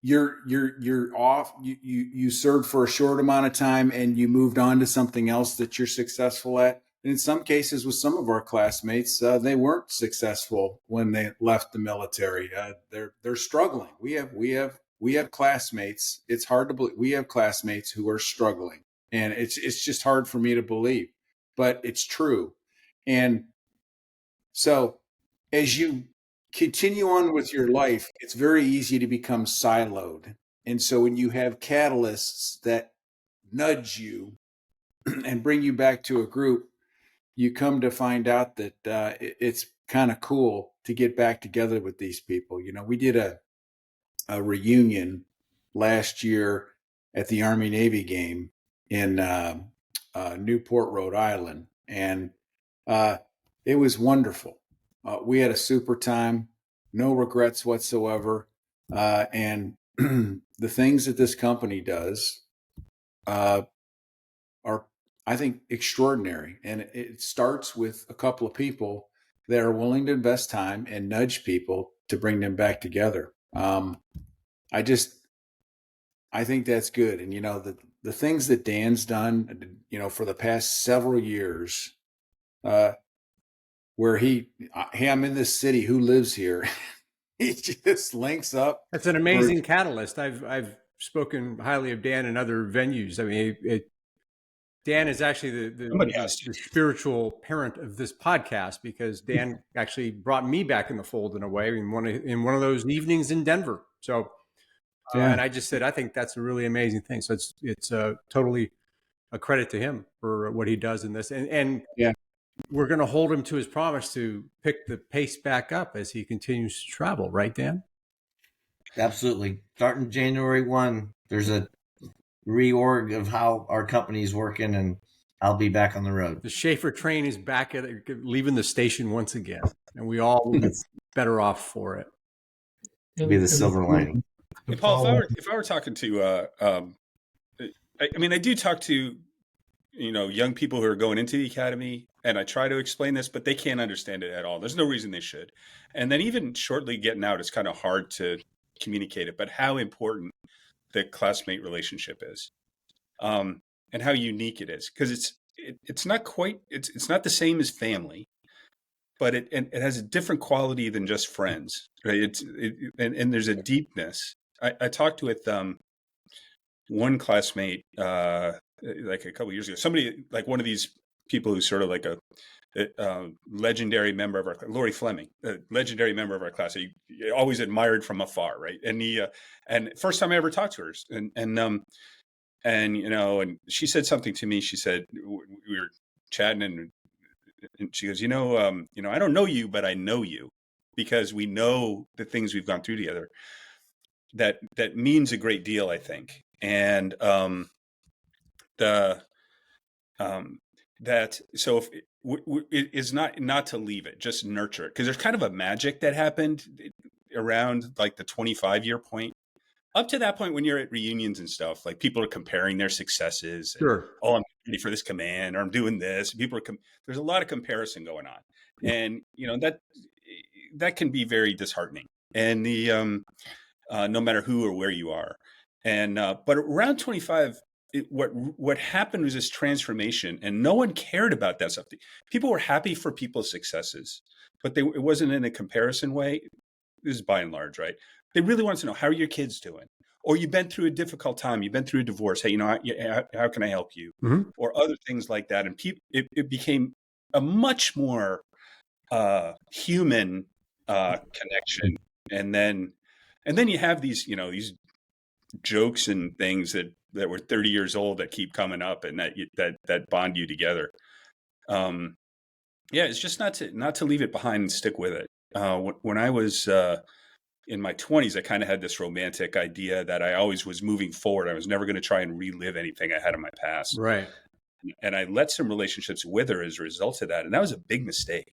you're off, you served for a short amount of time and you moved on to something else that you're successful at. And in some cases with some of our classmates, they weren't successful when they left the military. They're struggling. We have classmates. It's hard to believe we have classmates who are struggling, and it's just hard for me to believe, but it's true. And so as you continue on with your life, it's very easy to become siloed. And so when you have catalysts that nudge you and bring you back to a group, you come to find out that it's kind of cool to get back together with these people. We did a reunion last year at the Army-Navy game in Newport, Rhode Island. And it was wonderful. We had a super time, no regrets whatsoever. And the things that this company does are, I think, extraordinary. And it starts with a couple of people that are willing to invest time and nudge people to bring them back together. I think that's good. And, the things that Dan's done, for the past several years, where hey, I'm in this city, who lives here? He just links up. That's an amazing catalyst. I've spoken highly of Dan in other venues. I mean, Dan is actually the spiritual parent of this podcast, because Dan actually brought me back in the fold in a way in one of those evenings in Denver. So, and I just said, I think that's a really amazing thing. So it's totally a credit to him for what he does in this. And yeah, we're going to hold him to his promise to pick the pace back up as he continues to travel. Right, Dan? Absolutely. Starting January 1, there's a reorg of how our company's working, and I'll be back on the road. The Schafer train is back leaving the station once again, and we all will be better off for it. It'll be the silver lining. Hey, Paul, if I were talking to, I do talk to, young people who are going into the academy, and I try to explain this, but they can't understand it at all. There's no reason they should. And then even shortly getting out, it's kind of hard to communicate it, but how important the classmate relationship is, and how unique it is, because it's not quite, it's not the same as family, but it has a different quality than just friends, right? And there's a deepness. I talked with one classmate like a couple of years ago, somebody like one of these people who's sort of like a legendary member of our class, Lori Fleming, a legendary member of our class. He always admired from afar, right? And and first time I ever talked to her, and she said something to me. She said, we were chatting, and she goes, I don't know you, but I know you, because we know the things we've gone through together. That means a great deal, I think. And so if it is not to leave it, just nurture it, because there's kind of a magic that happened around like the 25-year point up to that point when you're at reunions and stuff, like people are comparing their successes. And, Sure. oh, I'm ready for this command, or I'm doing this. People are there's a lot of comparison going on, and that can be very disheartening. And no matter who or where you are, and but around 25. What happened was this transformation, and no one cared about that stuff. People were happy for people's successes, but it wasn't in a comparison way. This is by and large, right? They really wanted to know, how are your kids doing? Or you've been through a difficult time. You've been through a divorce. Hey, how can I help you? Mm-hmm. Or other things like that. And it became a much more human connection. And then you have these jokes and things that were 30 years old that keep coming up, and that bond you together. It's just not to leave it behind and stick with it. When I was in my 20s, I kind of had this romantic idea that I always was moving forward. I was never going to try and relive anything I had in my past. Right. And I let some relationships wither as a result of that. And that was a big mistake.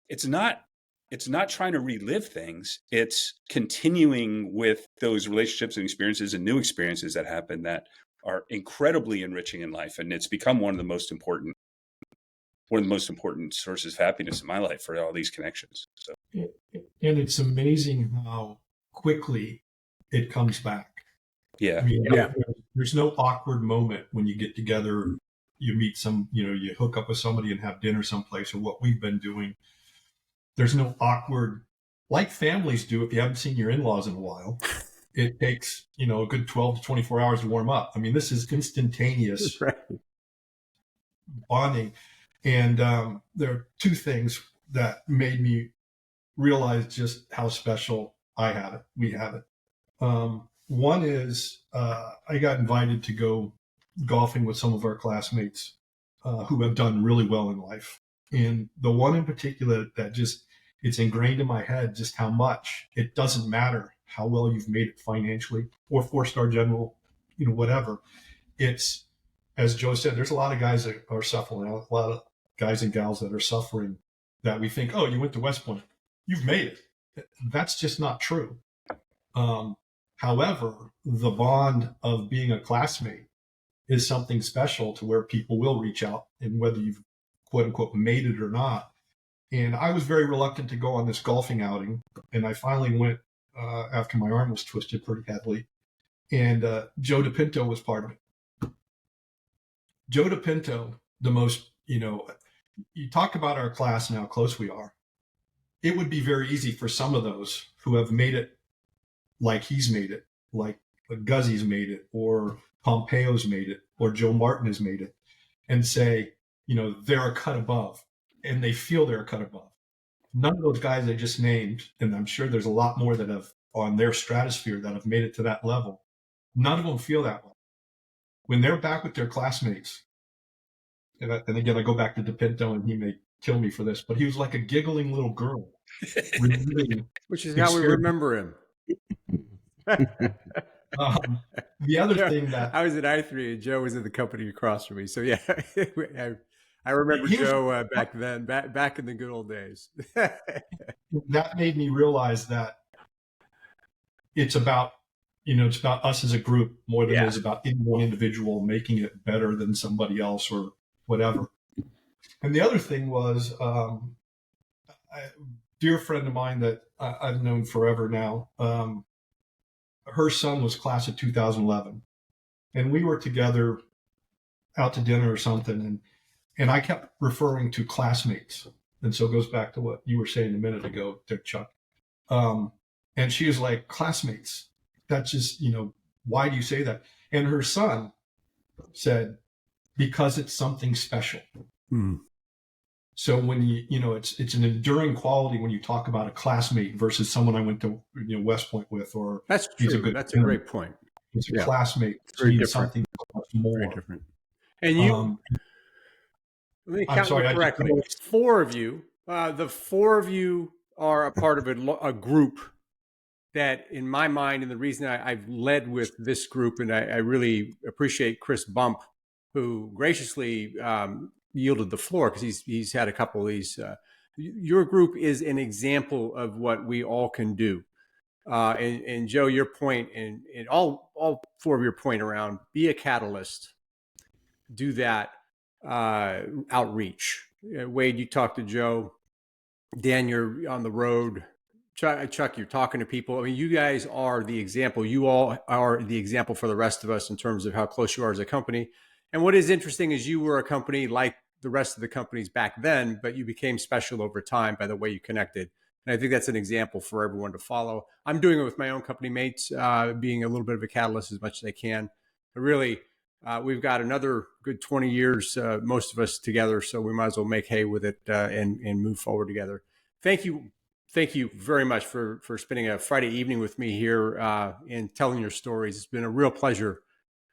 It's not trying to relive things. It's continuing with those relationships and experiences and new experiences that happen that are incredibly enriching in life. And it's become one of the most important sources of happiness in my life, for all these connections. So. And it's amazing how quickly it comes back. Yeah. I mean, there's no awkward moment when you get together, you meet you hook up with somebody and have dinner someplace, or what we've been doing. There's no awkward, like families do. If you haven't seen your in-laws in a while, it takes, a good 12 to 24 hours to warm up. I mean, this is instantaneous bonding. And there are two things that made me realize just how special we have it. One is I got invited to go golfing with some of our classmates who have done really well in life. And the one in particular that it's ingrained in my head just how much it doesn't matter how well you've made it financially or 4-star general, whatever. It's, as Joe said, there's a lot of guys that are suffering, a lot of guys and gals that are suffering that we think, oh, you went to West Point, you've made it. That's just not true. However, the bond of being a classmate is something special to where people will reach out, and whether you've quote unquote made it or not. And I was very reluctant to go on this golfing outing. And I finally went after my arm was twisted pretty heavily. And Joe DePinto was part of it. Joe DePinto, the most, you talk about our class and how close we are. It would be very easy for some of those who have made it like he's made it, like Guzzi's made it, or Pompeo's made it, or Joe Martin has made it, and say, they're a cut above, and they feel they're a cut above. None of those guys I just named, and I'm sure there's a lot more that have on their stratosphere that have made it to that level. None of them feel that way. When they're back with their classmates, and again, I go back to DePinto, and he may kill me for this, but he was like a giggling little girl. Which is how we remember him. The other thing that I was at I3 and Joe was in the company across from me. So yeah, I remember Joe back then, back in the good old days. That made me realize that it's about us as a group more than it is about one individual making it better than somebody else or whatever. And the other thing was, a dear friend of mine that I've known forever now, her son was class of 2011, and we were together out to dinner or something, and I kept referring to classmates, and so it goes back to what you were saying a minute ago, Dick Chuck. And she was like, classmates, that's just, why do you say that? And her son said, because it's something special. Mm. So when it's an enduring quality when you talk about a classmate versus someone I went to West Point with, or that's true. That's a great point. It's a classmate. It's very different. Something much more. Very different. And you, let me count correctly. 4 of you. The 4 of you are a part of a group that, in my mind, and the reason I've led with this group, and I really appreciate Chris Bump, who graciously yielded the floor because he's had a couple of these. Your group is an example of what we all can do. And Joe, your point, and all four of your point around be a catalyst, do that outreach. Wade, you talked to Joe. Dan, you're on the road. Chuck, you're talking to people. I mean, you guys are the example. You all are the example for the rest of us in terms of how close you are as a company. And what is interesting is you were a company like the rest of the companies back then, but you became special over time by the way you connected. And I think that's an example for everyone to follow. I'm doing it with my own company mates, being a little bit of a catalyst as much as I can. But really, we've got another good 20 years, most of us together, so we might as well make hay with it and move forward together. Thank you very much for spending a Friday evening with me here and telling your stories. It's been a real pleasure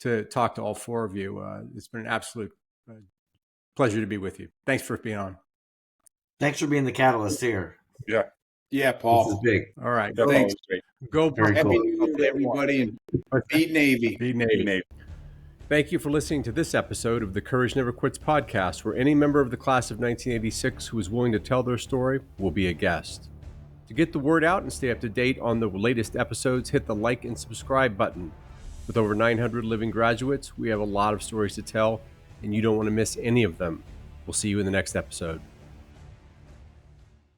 to talk to all four of you. It's been an absolute pleasure to be with you. Thanks for being on. Thanks for being the catalyst here. Yeah, Paul. This is big. All right. Thanks. Go Very Happy cool. New Year to everybody, and beat Navy. Beat Navy. Thank you for listening to this episode of the Courage Never Quits podcast, where any member of the class of 1986 who is willing to tell their story will be a guest. To get the word out and stay up to date on the latest episodes, hit the like and subscribe button. With over 900 living graduates, we have a lot of stories to tell, and you don't want to miss any of them. We'll see you in the next episode.